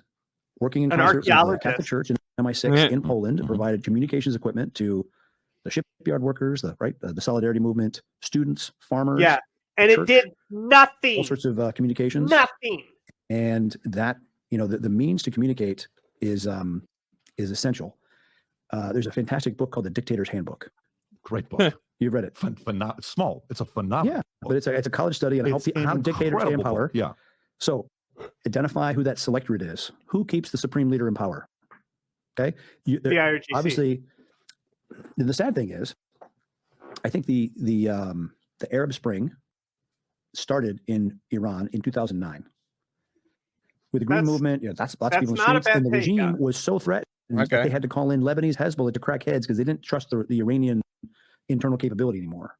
working in concert with the Catholic Church and MI6 in Poland provided communications equipment to the shipyard workers, the Solidarity Movement, students, farmers. Yeah, and it did nothing. All sorts of communications. Nothing. And that. The means to communicate is essential. There's a fantastic book called The Dictator's Handbook. Great book. You've read it. Small. It's a phenomenal. Yeah, but it's a college study on how dictators stay in power. Yeah. So identify who that selectorate is. Who keeps the supreme leader in power? Okay. The IRGC. Obviously, the sad thing is, I think the Arab Spring started in Iran in 2009. With the Green Movement, that's lots of people in the streets, and the regime was so threatened that they had to call in Lebanese Hezbollah to crack heads because they didn't trust the Iranian internal capability anymore.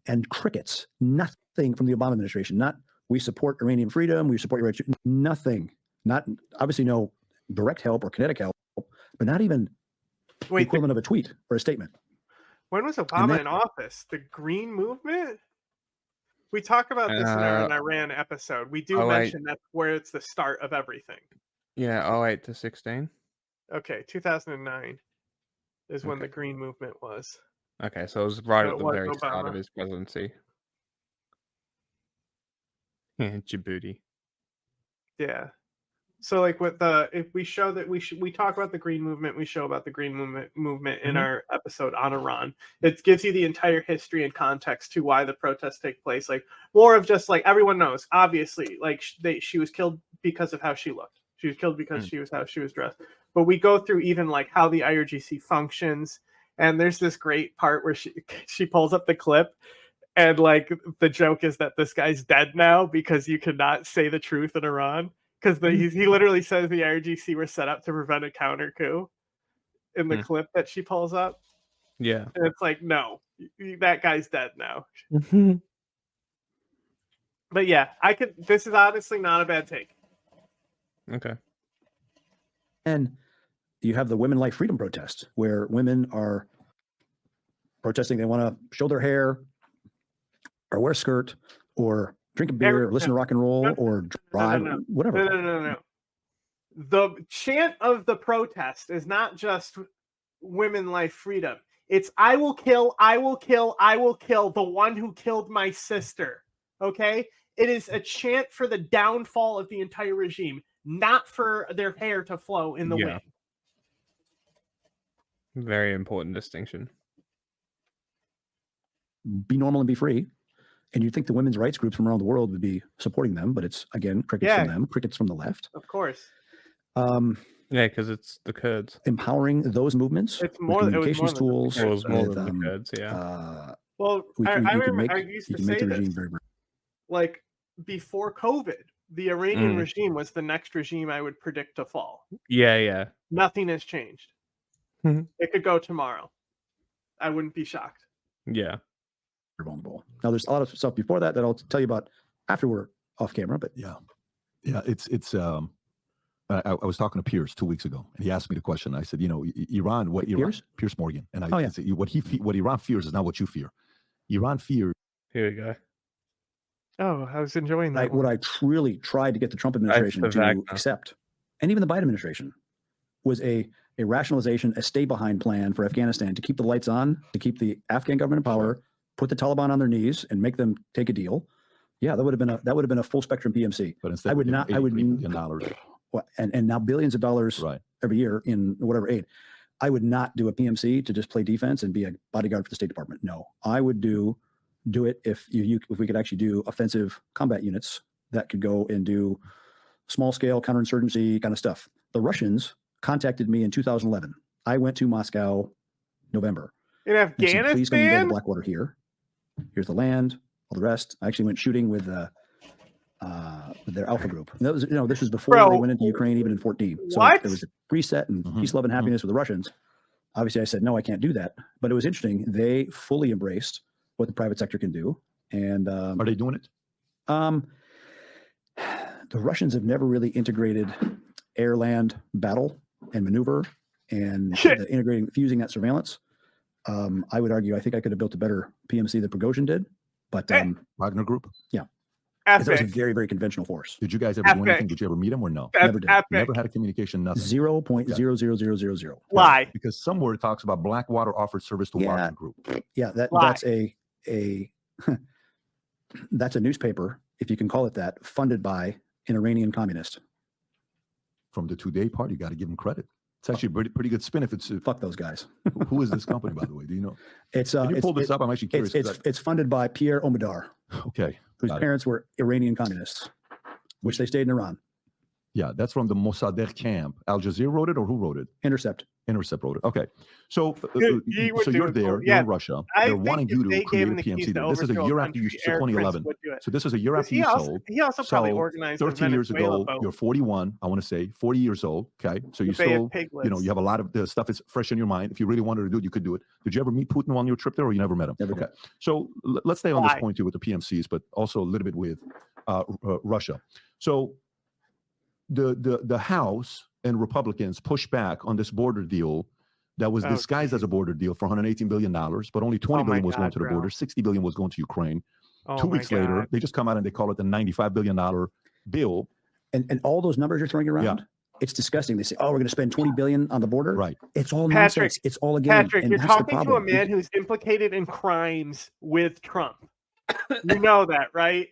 And crickets, nothing from the Obama administration. Not we support Iranian freedom, we support your nothing. Not obviously no direct help or kinetic help, but not even the equivalent of a tweet or a statement. When was Obama in office? The Green Movement? We talk about this in an Iran episode. We do mention that's where it's the start of everything. Yeah, 08 to 16. Okay, 2009 is when the Green Movement was. Okay, so it was right at the very start of his presidency. Djibouti. Yeah. So like with if we show that we talk about the green movement, we show about the green movement in our episode on Iran. It gives you the entire history and context to why the protests take place. Like more of just like everyone knows, obviously, like she was killed because of how she looked. She was killed because she was how she was dressed. But we go through even like how the IRGC functions, and there's this great part where she pulls up the clip. And like the joke is that this guy's dead now because you cannot say the truth in Iran. Because he literally says the IRGC were set up to prevent a counter coup in the clip that she pulls up. Yeah. And it's like, no, that guy's dead now. But yeah, this is honestly not a bad take. Okay. And you have the Women Life Freedom protest, where women are protesting. They want to show their hair or wear a skirt or drink a beer or listen to rock and roll or drive, whatever. No. The chant of the protest is not just women life freedom. It's I will kill the one who killed my sister. Okay? It is a chant for the downfall of the entire regime, not for their hair to flow in the wind. Very important distinction. Be normal and be free. And you'd think the women's rights groups from around the world would be supporting them, but it's, again, crickets from them, crickets from the left. Of course. Yeah, because it's the Kurds. Empowering those movements. It's more communications tools. It was more than the Kurds, yeah. Well, I remember I used to say this. Like, before COVID, the Iranian regime was the next regime I would predict to fall. Yeah. Nothing has changed. It could go tomorrow. I wouldn't be shocked. Yeah. Vulnerable. Now there's a lot of stuff before that I'll tell you about after we're off camera, but yeah, it's I was talking to Pierce 2 weeks ago, and he asked me the question. I said, Iran, Pierce Morgan, and I said, what Iran fears is not what you fear. Iran fears. Here we go. Oh, I was enjoying that. What I truly tried to get the Trump administration to accept, and even the Biden administration, was a rationalization, a stay behind plan for Afghanistan to keep the lights on, to keep the Afghan government in power, put the Taliban on their knees and make them take a deal. Yeah, that would have been a full spectrum PMC. But instead, and now billions of dollars every year in whatever aid. I would not do a PMC to just play defense and be a bodyguard for the State Department. No, I would do it if we could actually do offensive combat units that could go and do small scale counterinsurgency kind of stuff. The Russians contacted me in 2011. I went to Moscow, November. In Afghanistan? Said, please come and go to Blackwater here. Here's the land, all the rest. I actually went shooting with their Alpha group. And that was, this was before they went into Ukraine, even in 2014. So there was a preset and peace, love, and happiness with the Russians. Obviously, I said, no, I can't do that. But it was interesting. They fully embraced what the private sector can do. And are they doing it? The Russians have never really integrated air-land battle and maneuver and fusing that surveillance. I would argue, I think I could have built a better PMC than Prigozhin did, but Wagner Group. Yeah, that was a very, very conventional force. Did you guys ever do anything? Did you ever meet him or no? Never did. Never had a communication. Nothing. 0.00000. Why? Because somewhere it talks about Blackwater offered service to Wagner Group. Yeah, that's a that's a newspaper, if you can call it that, funded by an Iranian communist. From the Today part, you got to give them credit. It's actually a pretty good spin. If it's fuck those guys. Who is this company, by the way? Do you know? It's Can you pull this up? I'm actually curious. It's funded by Pierre Omidyar. Okay. Whose parents were Iranian communists, which they stayed in Iran. Yeah, that's from the Mossadegh camp. Al Jazeera wrote it, or who wrote it? Intercept wrote it. Okay. So you're there. You're in Russia. They're wanting you to create a PMC there. This is a year after you, 2011. So this is a year after you sold. He also probably organized 13 years ago, you're 41, I want to say, 40 years old. Okay. So you still, you have a lot of the stuff is fresh in your mind. If you really wanted to do it, you could do it. Did you ever meet Putin on your trip there, or you never met him? Never okay. So let's stay on this point too with the PMCs, but also a little bit with Russia. So the House and Republicans pushed back on this border deal that was disguised as a border deal for $118 billion, but only $20 billion was going to the border, $60 billion was going to Ukraine. 2 weeks later, they just come out and they call it the $95 billion bill. And all those numbers you're throwing around, it's disgusting. They say, oh, we're going to spend $20 billion on the border. Right. It's all nonsense. It's all a game. Patrick, you're talking to a man who's implicated in crimes with Trump. You know that, right?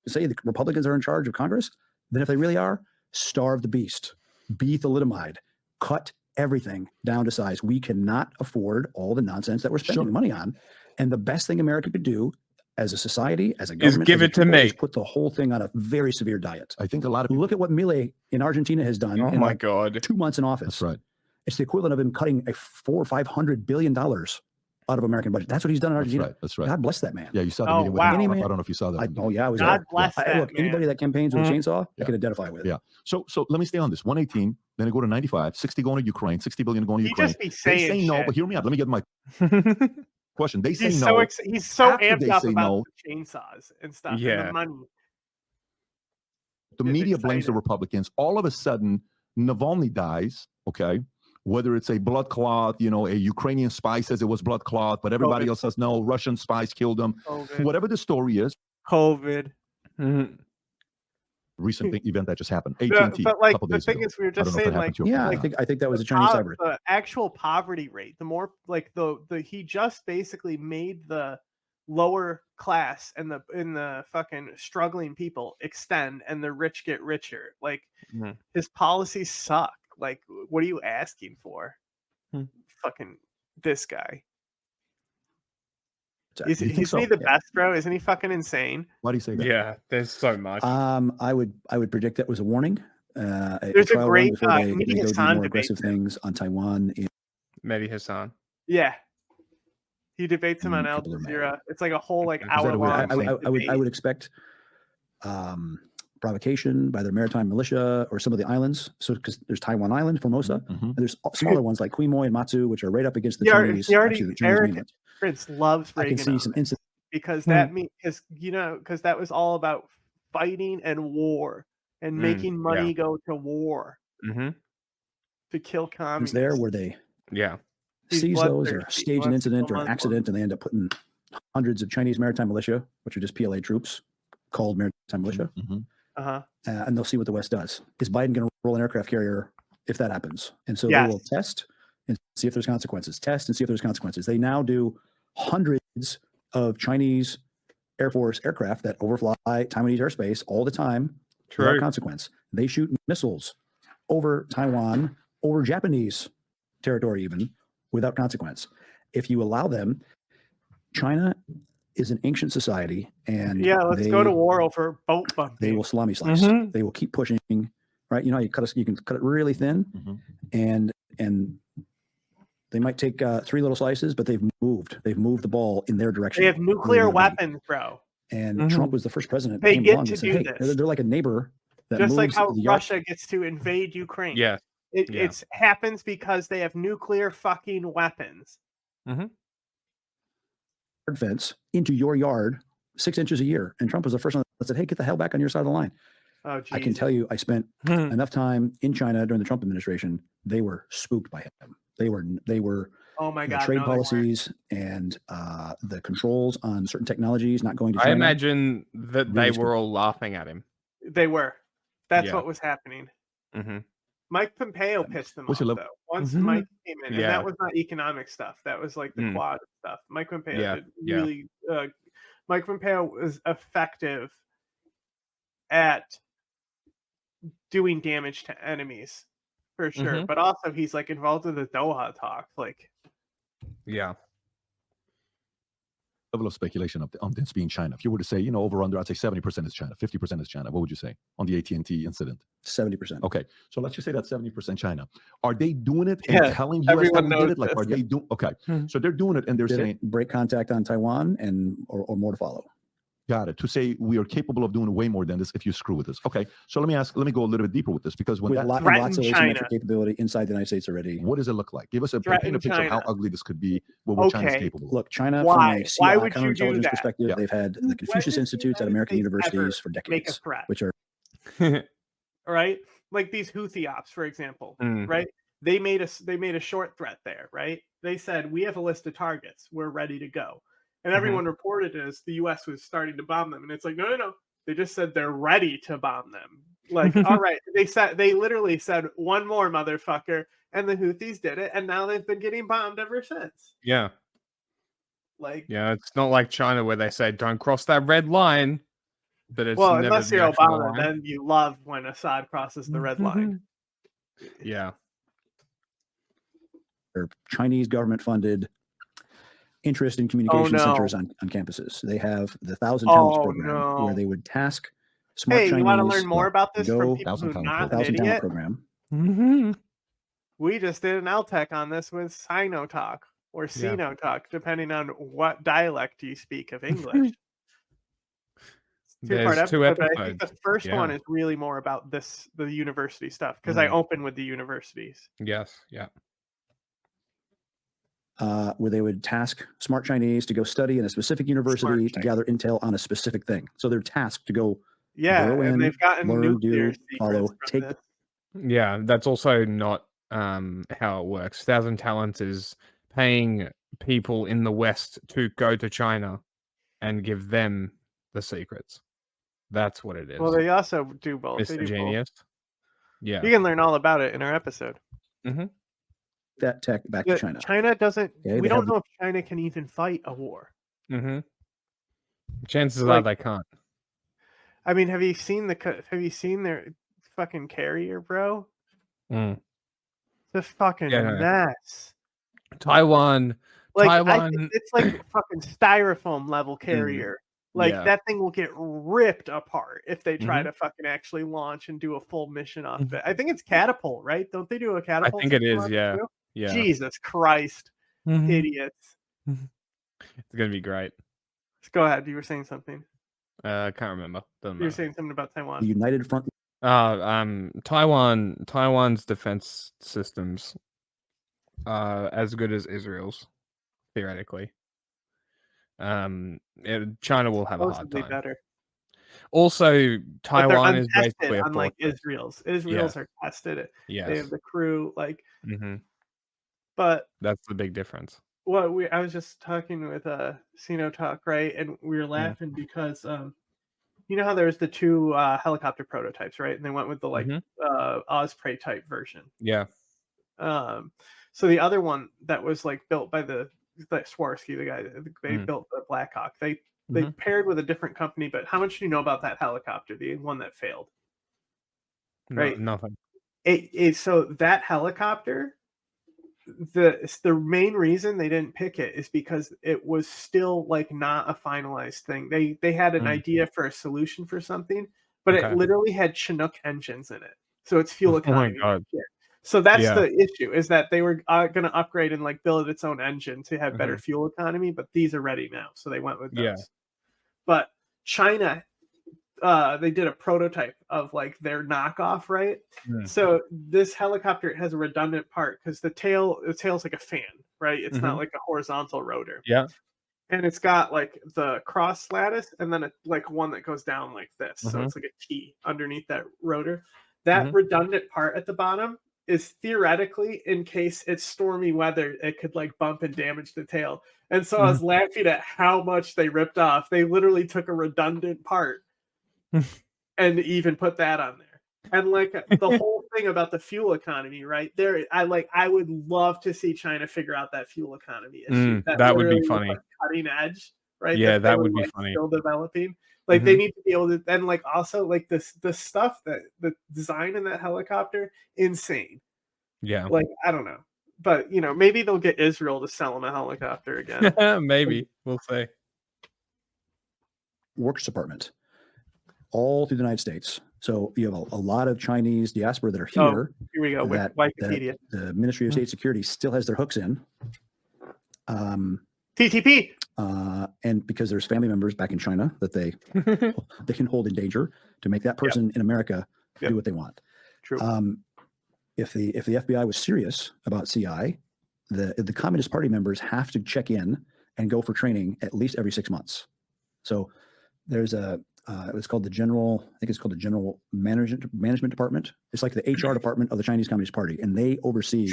Say the Republicans are in charge of Congress. then if they really are, starve the beast, be thalidomide, cut everything down to size. We cannot afford all the nonsense that we're spending money on. And the best thing America could do as a society, as a government, give it to me. is put the whole thing on a very severe diet. I think a lot of people look at what Milei in Argentina has done. Oh in my God, 2 months in office. That's right. It's the equivalent of him cutting a $400 or $500 billion out of American budget. That's what he's done in Argentina. That's right. God bless that man. Yeah, you saw the meeting with him. I don't know if you saw that. I was God there. bless that Look, man. anybody that campaigns with a chainsaw, I can identify with. Yeah. So let me stay on this. 118, then I go to 95, 60 going to Ukraine, 60 billion going to Ukraine. Just be They saying say no, shit. but hear me out. Let me get my question. They say He's no. he's so After amped they up say about no, the chainsaws and stuff Yeah. and the money. the media blames the Republicans. All of a sudden, Navalny dies, okay? Whether it's a blood clot, a Ukrainian spy says it was blood clot, but everybody else says no, Russian spies killed him. COVID. Whatever the story is. COVID. Recent event that just happened. AT&T, But like couple the days thing ago. is, we were I don't just know if saying, that like, happened to you. I think that was a Chinese cyber. The actual poverty rate, the more like the he just basically made the lower class and the fucking struggling people extend and the rich get richer. Like his policies suck. Like, what are you asking for? Fucking this guy. Isn't he the best, bro? Isn't he fucking insane? Why do you say that? Yeah, there's so much. I would predict that was a warning. There's a great before they go do Hassan more aggressive things on Taiwan. Mehdi Hassan. Yeah, he debates him on Al Jazeera. It's like a whole hour long. I would expect provocation by their maritime militia or some of the islands. So because there's Taiwan Island, Formosa, and there's smaller ones like Quemoy and Matsu, which are right up against the Chinese. Eric Prince loves I can see some incidents because because that was all about fighting and war and making money go to war to kill communists. there where they seize those or stage an incident or an accident, and they end up putting hundreds of Chinese maritime militia, which are just PLA troops called maritime militia. And they'll see what the West does. Is Biden going to roll an aircraft carrier if that happens? And so they will test and see if there's consequences. Test and see if there's consequences. They now do hundreds of Chinese Air Force aircraft that overfly Taiwanese airspace all the time without consequence. They shoot missiles over Taiwan, over Japanese territory even, without consequence. If you allow them, China is an ancient society, and let's go to war over boat bumping. They will salami slice. They will keep pushing. Right? You can cut it really thin, and they might take 3 little slices, but they've moved. They've moved the ball in their direction. They have nuclear weapons, bro. And Trump was the first president. They get to do this. They're like a neighbor. That just like moves how the Russia gets to invade Ukraine. Yeah. It happens because they have nuclear fucking weapons. Fence into your yard 6 inches a year. And Trump was the first one that said, hey, get the hell back on your side of the line. Oh, I can tell you, I spent enough time in China during the Trump administration. They were spooked by him. They were oh my God, trade policies and the controls on certain technologies not going to China. I imagine that they were all laughing at him. They were. That's what was happening. Mike Pompeo pissed them off, though. Once Mike came in, and that was not economic stuff. That was like the Quad stuff. Mike Pompeo did really. Mike Pompeo was effective at doing damage to enemies, for sure. But also, he's like involved in the Doha talks. Like, level of speculation on this being China. If you were to say, over under, I'd say 70% is China, 50% is China. What would you say on the AT&T incident? 70%. Okay, so let's just say that's 70% China. Are they doing it and telling US that we did it? Like, are they doing? Okay, so they're doing it and they're saying break contact on Taiwan or more to follow. Got it. To say we are capable of doing way more than this if you screw with this. Okay, so let me go a little bit deeper with this because when we have lots of asymmetric capability inside the United States already. What does it look like? Give us a picture of how ugly this could be. What China's capable. Look, China why? From a why counterintelligence perspective, they've had the Confucius Institutes at American universities for decades, which are right, like these Houthi ops, for example, right? They made a short threat there, right? They said we have a list of targets, we're ready to go. And everyone reported as the U.S. was starting to bomb them, and it's like, no. They just said they're ready to bomb them. Like, all right, they literally said one more motherfucker, and the Houthis did it, and now they've been getting bombed ever since. Yeah. Like, it's not like China where they say don't cross that red line. but it's Well, never unless the you're actual Obama, line. then you love when Assad crosses the red line. Yeah. They're Chinese government funded interest in communication no. centers on campuses. They have the 1,000 Talents program no. where they would task smart Hey, Chinese. you want to learn more about this from go people who 1,000 not an 1,000 Talent idiot? program. We just did an LTEC on this with Sinotalk or Yeah. Sinotalk, depending on what dialect you speak of English. Two-part There's 2 episode, but I think the episodes. first one Yeah. is really more about the university stuff, because I open with the universities. Yes. Yeah. Where they would task smart Chinese to go study in a specific university to gather intel on a specific thing. So they're tasked to go Yeah, in, and they've gotten learn, nuclear do, follow, secrets from take. this. Yeah, that's also not how it works. 1,000 Talents is paying people in the West to go to China and give them the secrets. That's what it is. Well, they also do both. They Mr. do both. Genius. Yeah. You can learn all about it in our episode. That tech back to China. China doesn't. Okay, we they don't have know if China can even fight a war. Chances are Like- they can't. I mean, have you seen their fucking carrier, bro? Mm. The fucking Yeah, no. mess. Taiwan. Like Taiwan. it's like fucking styrofoam level carrier. Like Yeah. that thing will get ripped apart if they try to fucking actually launch and do a full mission off of it. I think it's catapult, right? Don't they do a I catapult? think it system is. on Yeah. too? Yeah. Jesus Christ, idiots. It's gonna be great. Let's go ahead. You were saying something. Can't remember. Doesn't You were matter. saying something about the Taiwan. United Front. Taiwan's defense systems are as good as Israel's, theoretically. China will have a hard Supposedly time. better. Also, But Taiwan they're is untested, basically a unlike fortress. Israel's. Israel's are tested. They Yes. have the crew, like. hmm But That's the big difference. I was just talking with Sino Talk, right? And we were laughing because you know how there's the 2 helicopter prototypes, right? And they went with the Osprey type version. Yeah. So the other one that was like built by the Swarovski, the guy they built the Blackhawk. They paired with a different company, but how much do you know about that helicopter, the one that failed? Right? Nothing. So that helicopter, the main reason they didn't pick it is because it was still like not a finalized thing. They had an idea for a solution for something, but Okay. it literally had Chinook engines in it, so it's fuel Oh my economy. God. So that's Yeah. the issue, is that they were going to upgrade and like build its own engine to have better Mhm. fuel economy, but these are ready now, so they went with those. Yeah. But China, they did a prototype of like their knockoff, right? So this helicopter has a redundant part because the tail's like a fan, right? It's not like a horizontal rotor. Yeah. And it's got like the cross lattice and then like one that goes down like this. So it's like a T underneath that rotor. That redundant part at the bottom is theoretically, in case it's stormy weather, it could like bump and damage the tail. And so I was laughing at how much they ripped off. They literally took a redundant part and even put that on there. And like the whole thing about the fuel economy, right there, I would love to see China figure out that fuel economy issue. That would be literally was, funny. like, cutting edge, right? Yeah, they that were, would be like, funny. Still developing. Like they need to be able to, and like also like the stuff that the design in that helicopter, insane. Yeah. Like I don't know, but you know maybe they'll get Israel to sell them a helicopter again. Maybe we'll see. Works Department, all through the United States. So you have a lot of Chinese diaspora that are here. Here we go. That Wikipedia. the Ministry of State Security still has their hooks in. TTP. And because there's family members back in China that they can hold in danger to make that person in America do what they want. True. If the FBI was serious about CI, the Communist Party members have to check in and go for training at least every 6 months. So there's it's called the General Management Department. It's like the HR department of the Chinese Communist Party, and they oversee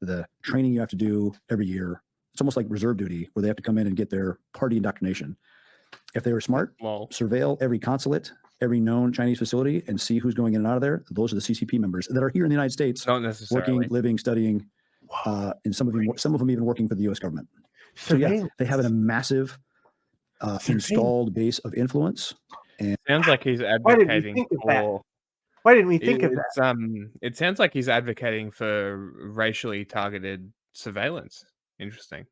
the training you have to do every year. It's almost like reserve duty, where they have to come in and get their party indoctrination. If they were smart, surveil every consulate, every known Chinese facility, and see who's going in and out of there. Those are the CCP members that are here in the United States, Not necessarily. working, living, studying, and some of them even working for the U.S. government. So yeah, they have a massive installed base of influence. And Sounds like he's Why didn't we advocating think of that? for. Why didn't we think of that? It sounds like he's advocating for racially targeted surveillance. Interesting.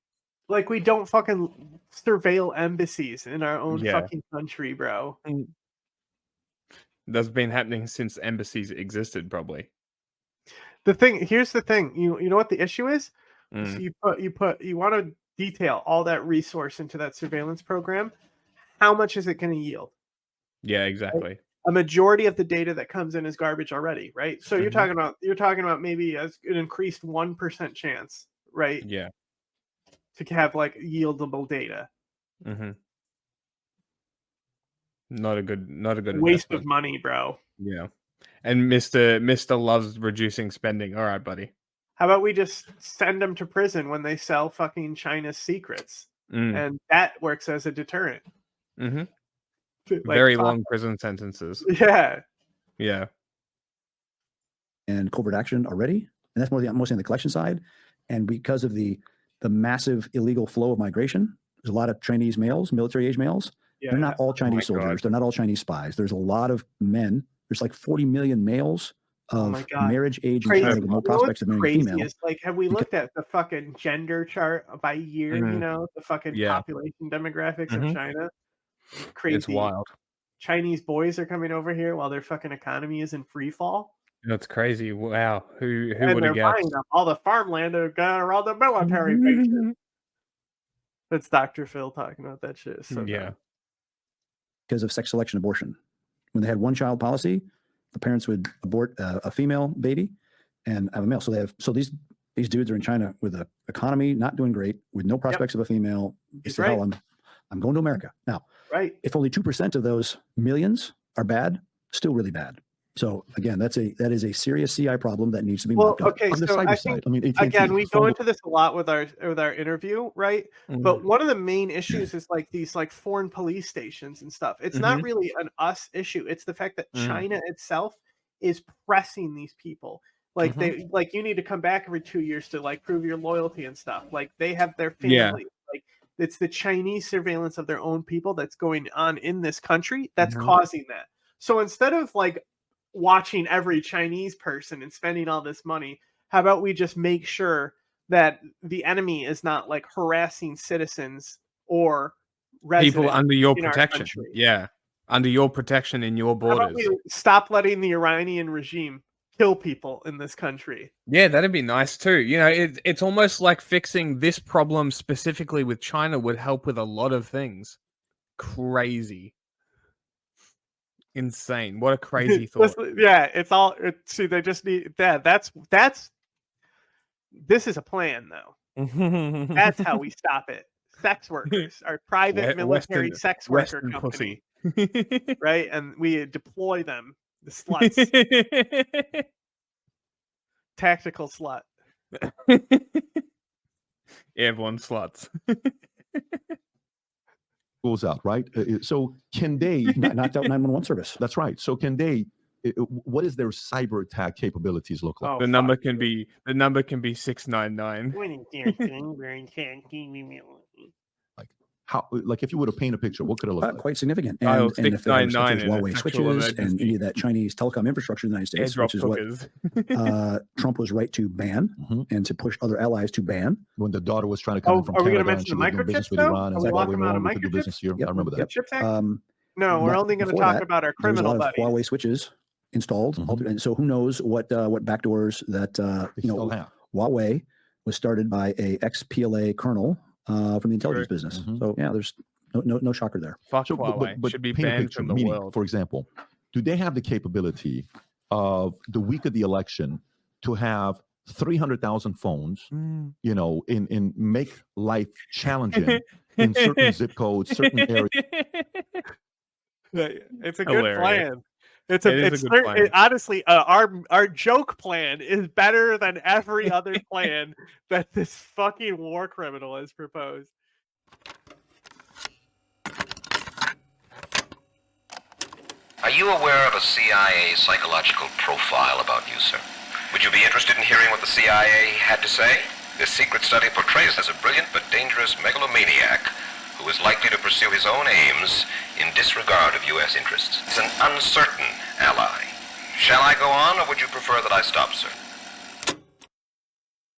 Like we don't fucking surveil embassies in our own Yeah. fucking country, bro. That's been happening since embassies existed, probably. Here's the thing. You know what the issue is? So you want to detail all that resource into that surveillance program. How much is it going to yield? Yeah, exactly. Right? A majority of the data that comes in is garbage already, right? So you're talking about maybe an increased 1% chance, right? Yeah. To have like yieldable data. Not a good waste investment. of money, bro. Yeah. And Mr. loves reducing spending. All right, buddy. How about we just send them to prison when they sell fucking China's secrets? And that works as a deterrent. Like, Very long prison sentences. Yeah. Yeah. And covert action already. And that's mostly on the collection side. And because of the massive illegal flow of migration, there's a lot of Chinese males, military age males. They're not all Chinese soldiers. They're not all Chinese spies. There's a lot of men. There's like 40 million males of marriage age in China with no prospects of marrying a female. Like, have we looked at the fucking gender chart by year? You know, the fucking population demographics of China. Crazy. It's wild. Chinese boys are coming over here while their fucking economy is in free fall. That's crazy. Wow. Who and would have they're guessed? buying up all the farmland they've got around the military bases. That's Dr. Phil talking about that shit. So because of sex selection abortion. When they had one child policy, the parents would abort a female baby and have a male. So these dudes are in China with the economy not doing great, with no prospects of a female. They say, hell, I'm going to America. Now, if only 2% of those millions are bad, still really bad. So again, that is a serious CI problem that needs to be marked up. Okay, on the so cyber I side. think, I mean, AT&T, again, we go into this a lot with our interview, right? But one of the main issues is like these like foreign police stations and stuff. It's not really an us issue. It's the fact that China itself is pressing these people. Like they like you need to come back every 2 years to like prove your loyalty and stuff. Like they have their family. Like it's the Chinese surveillance of their own people that's going on in this country that's causing that. So instead of like watching every Chinese person and spending all this money, how about we just make sure that the enemy is not like harassing citizens or people under your in our protection? country? Yeah, under your protection in your borders. How about we stop letting the Iranian regime kill people in this country? Yeah, that'd be nice too. You know, it's almost like fixing this problem specifically with China would help with a lot of things. Crazy. Insane. What a crazy thought. Yeah, see, they just need that. This is a plan though. That's how we stop it. Sex workers, our private military sex worker company. Right? And we deploy them, the sluts. Tactical slut. Airborne sluts. Goes out, right? So can they knocked out 911 service? That's right. So can they? What is their cyber attack capabilities look like? The number can be 699. Like how? Like if you were to paint a picture, what could it look like? Quite significant. And if there's Huawei switches and any of that Chinese telecom infrastructure in the United States, which is what Trump was right to ban and to push other allies to ban. When the daughter was trying to come in from Canada and she was doing business with Iran, and Huawei no longer could do business here. I remember that. No, we're only going to talk about our criminal buddies. Huawei switches installed, and so who knows what backdoors that Huawei was started by a ex-PLA colonel from the intelligence business. So yeah, there's no shocker there. Fuck Huawei. But should be paint a banned picture, from the meaning, world. for example, do they have the capability of the week of the election to have 300,000 phones, you know, in make life challenging in certain zip codes, certain areas? It's a good plan. It's a good plan. Honestly, our joke plan is better than every other plan that this fucking war criminal has proposed. Are you aware of a CIA psychological profile about you, sir? Would you be interested in hearing what the CIA had to say? This secret study portrays as a brilliant but dangerous megalomaniac who is likely to pursue his own aims in disregard of U.S. interests. He's an uncertain ally. Shall I go on, or would you prefer that I stop, sir?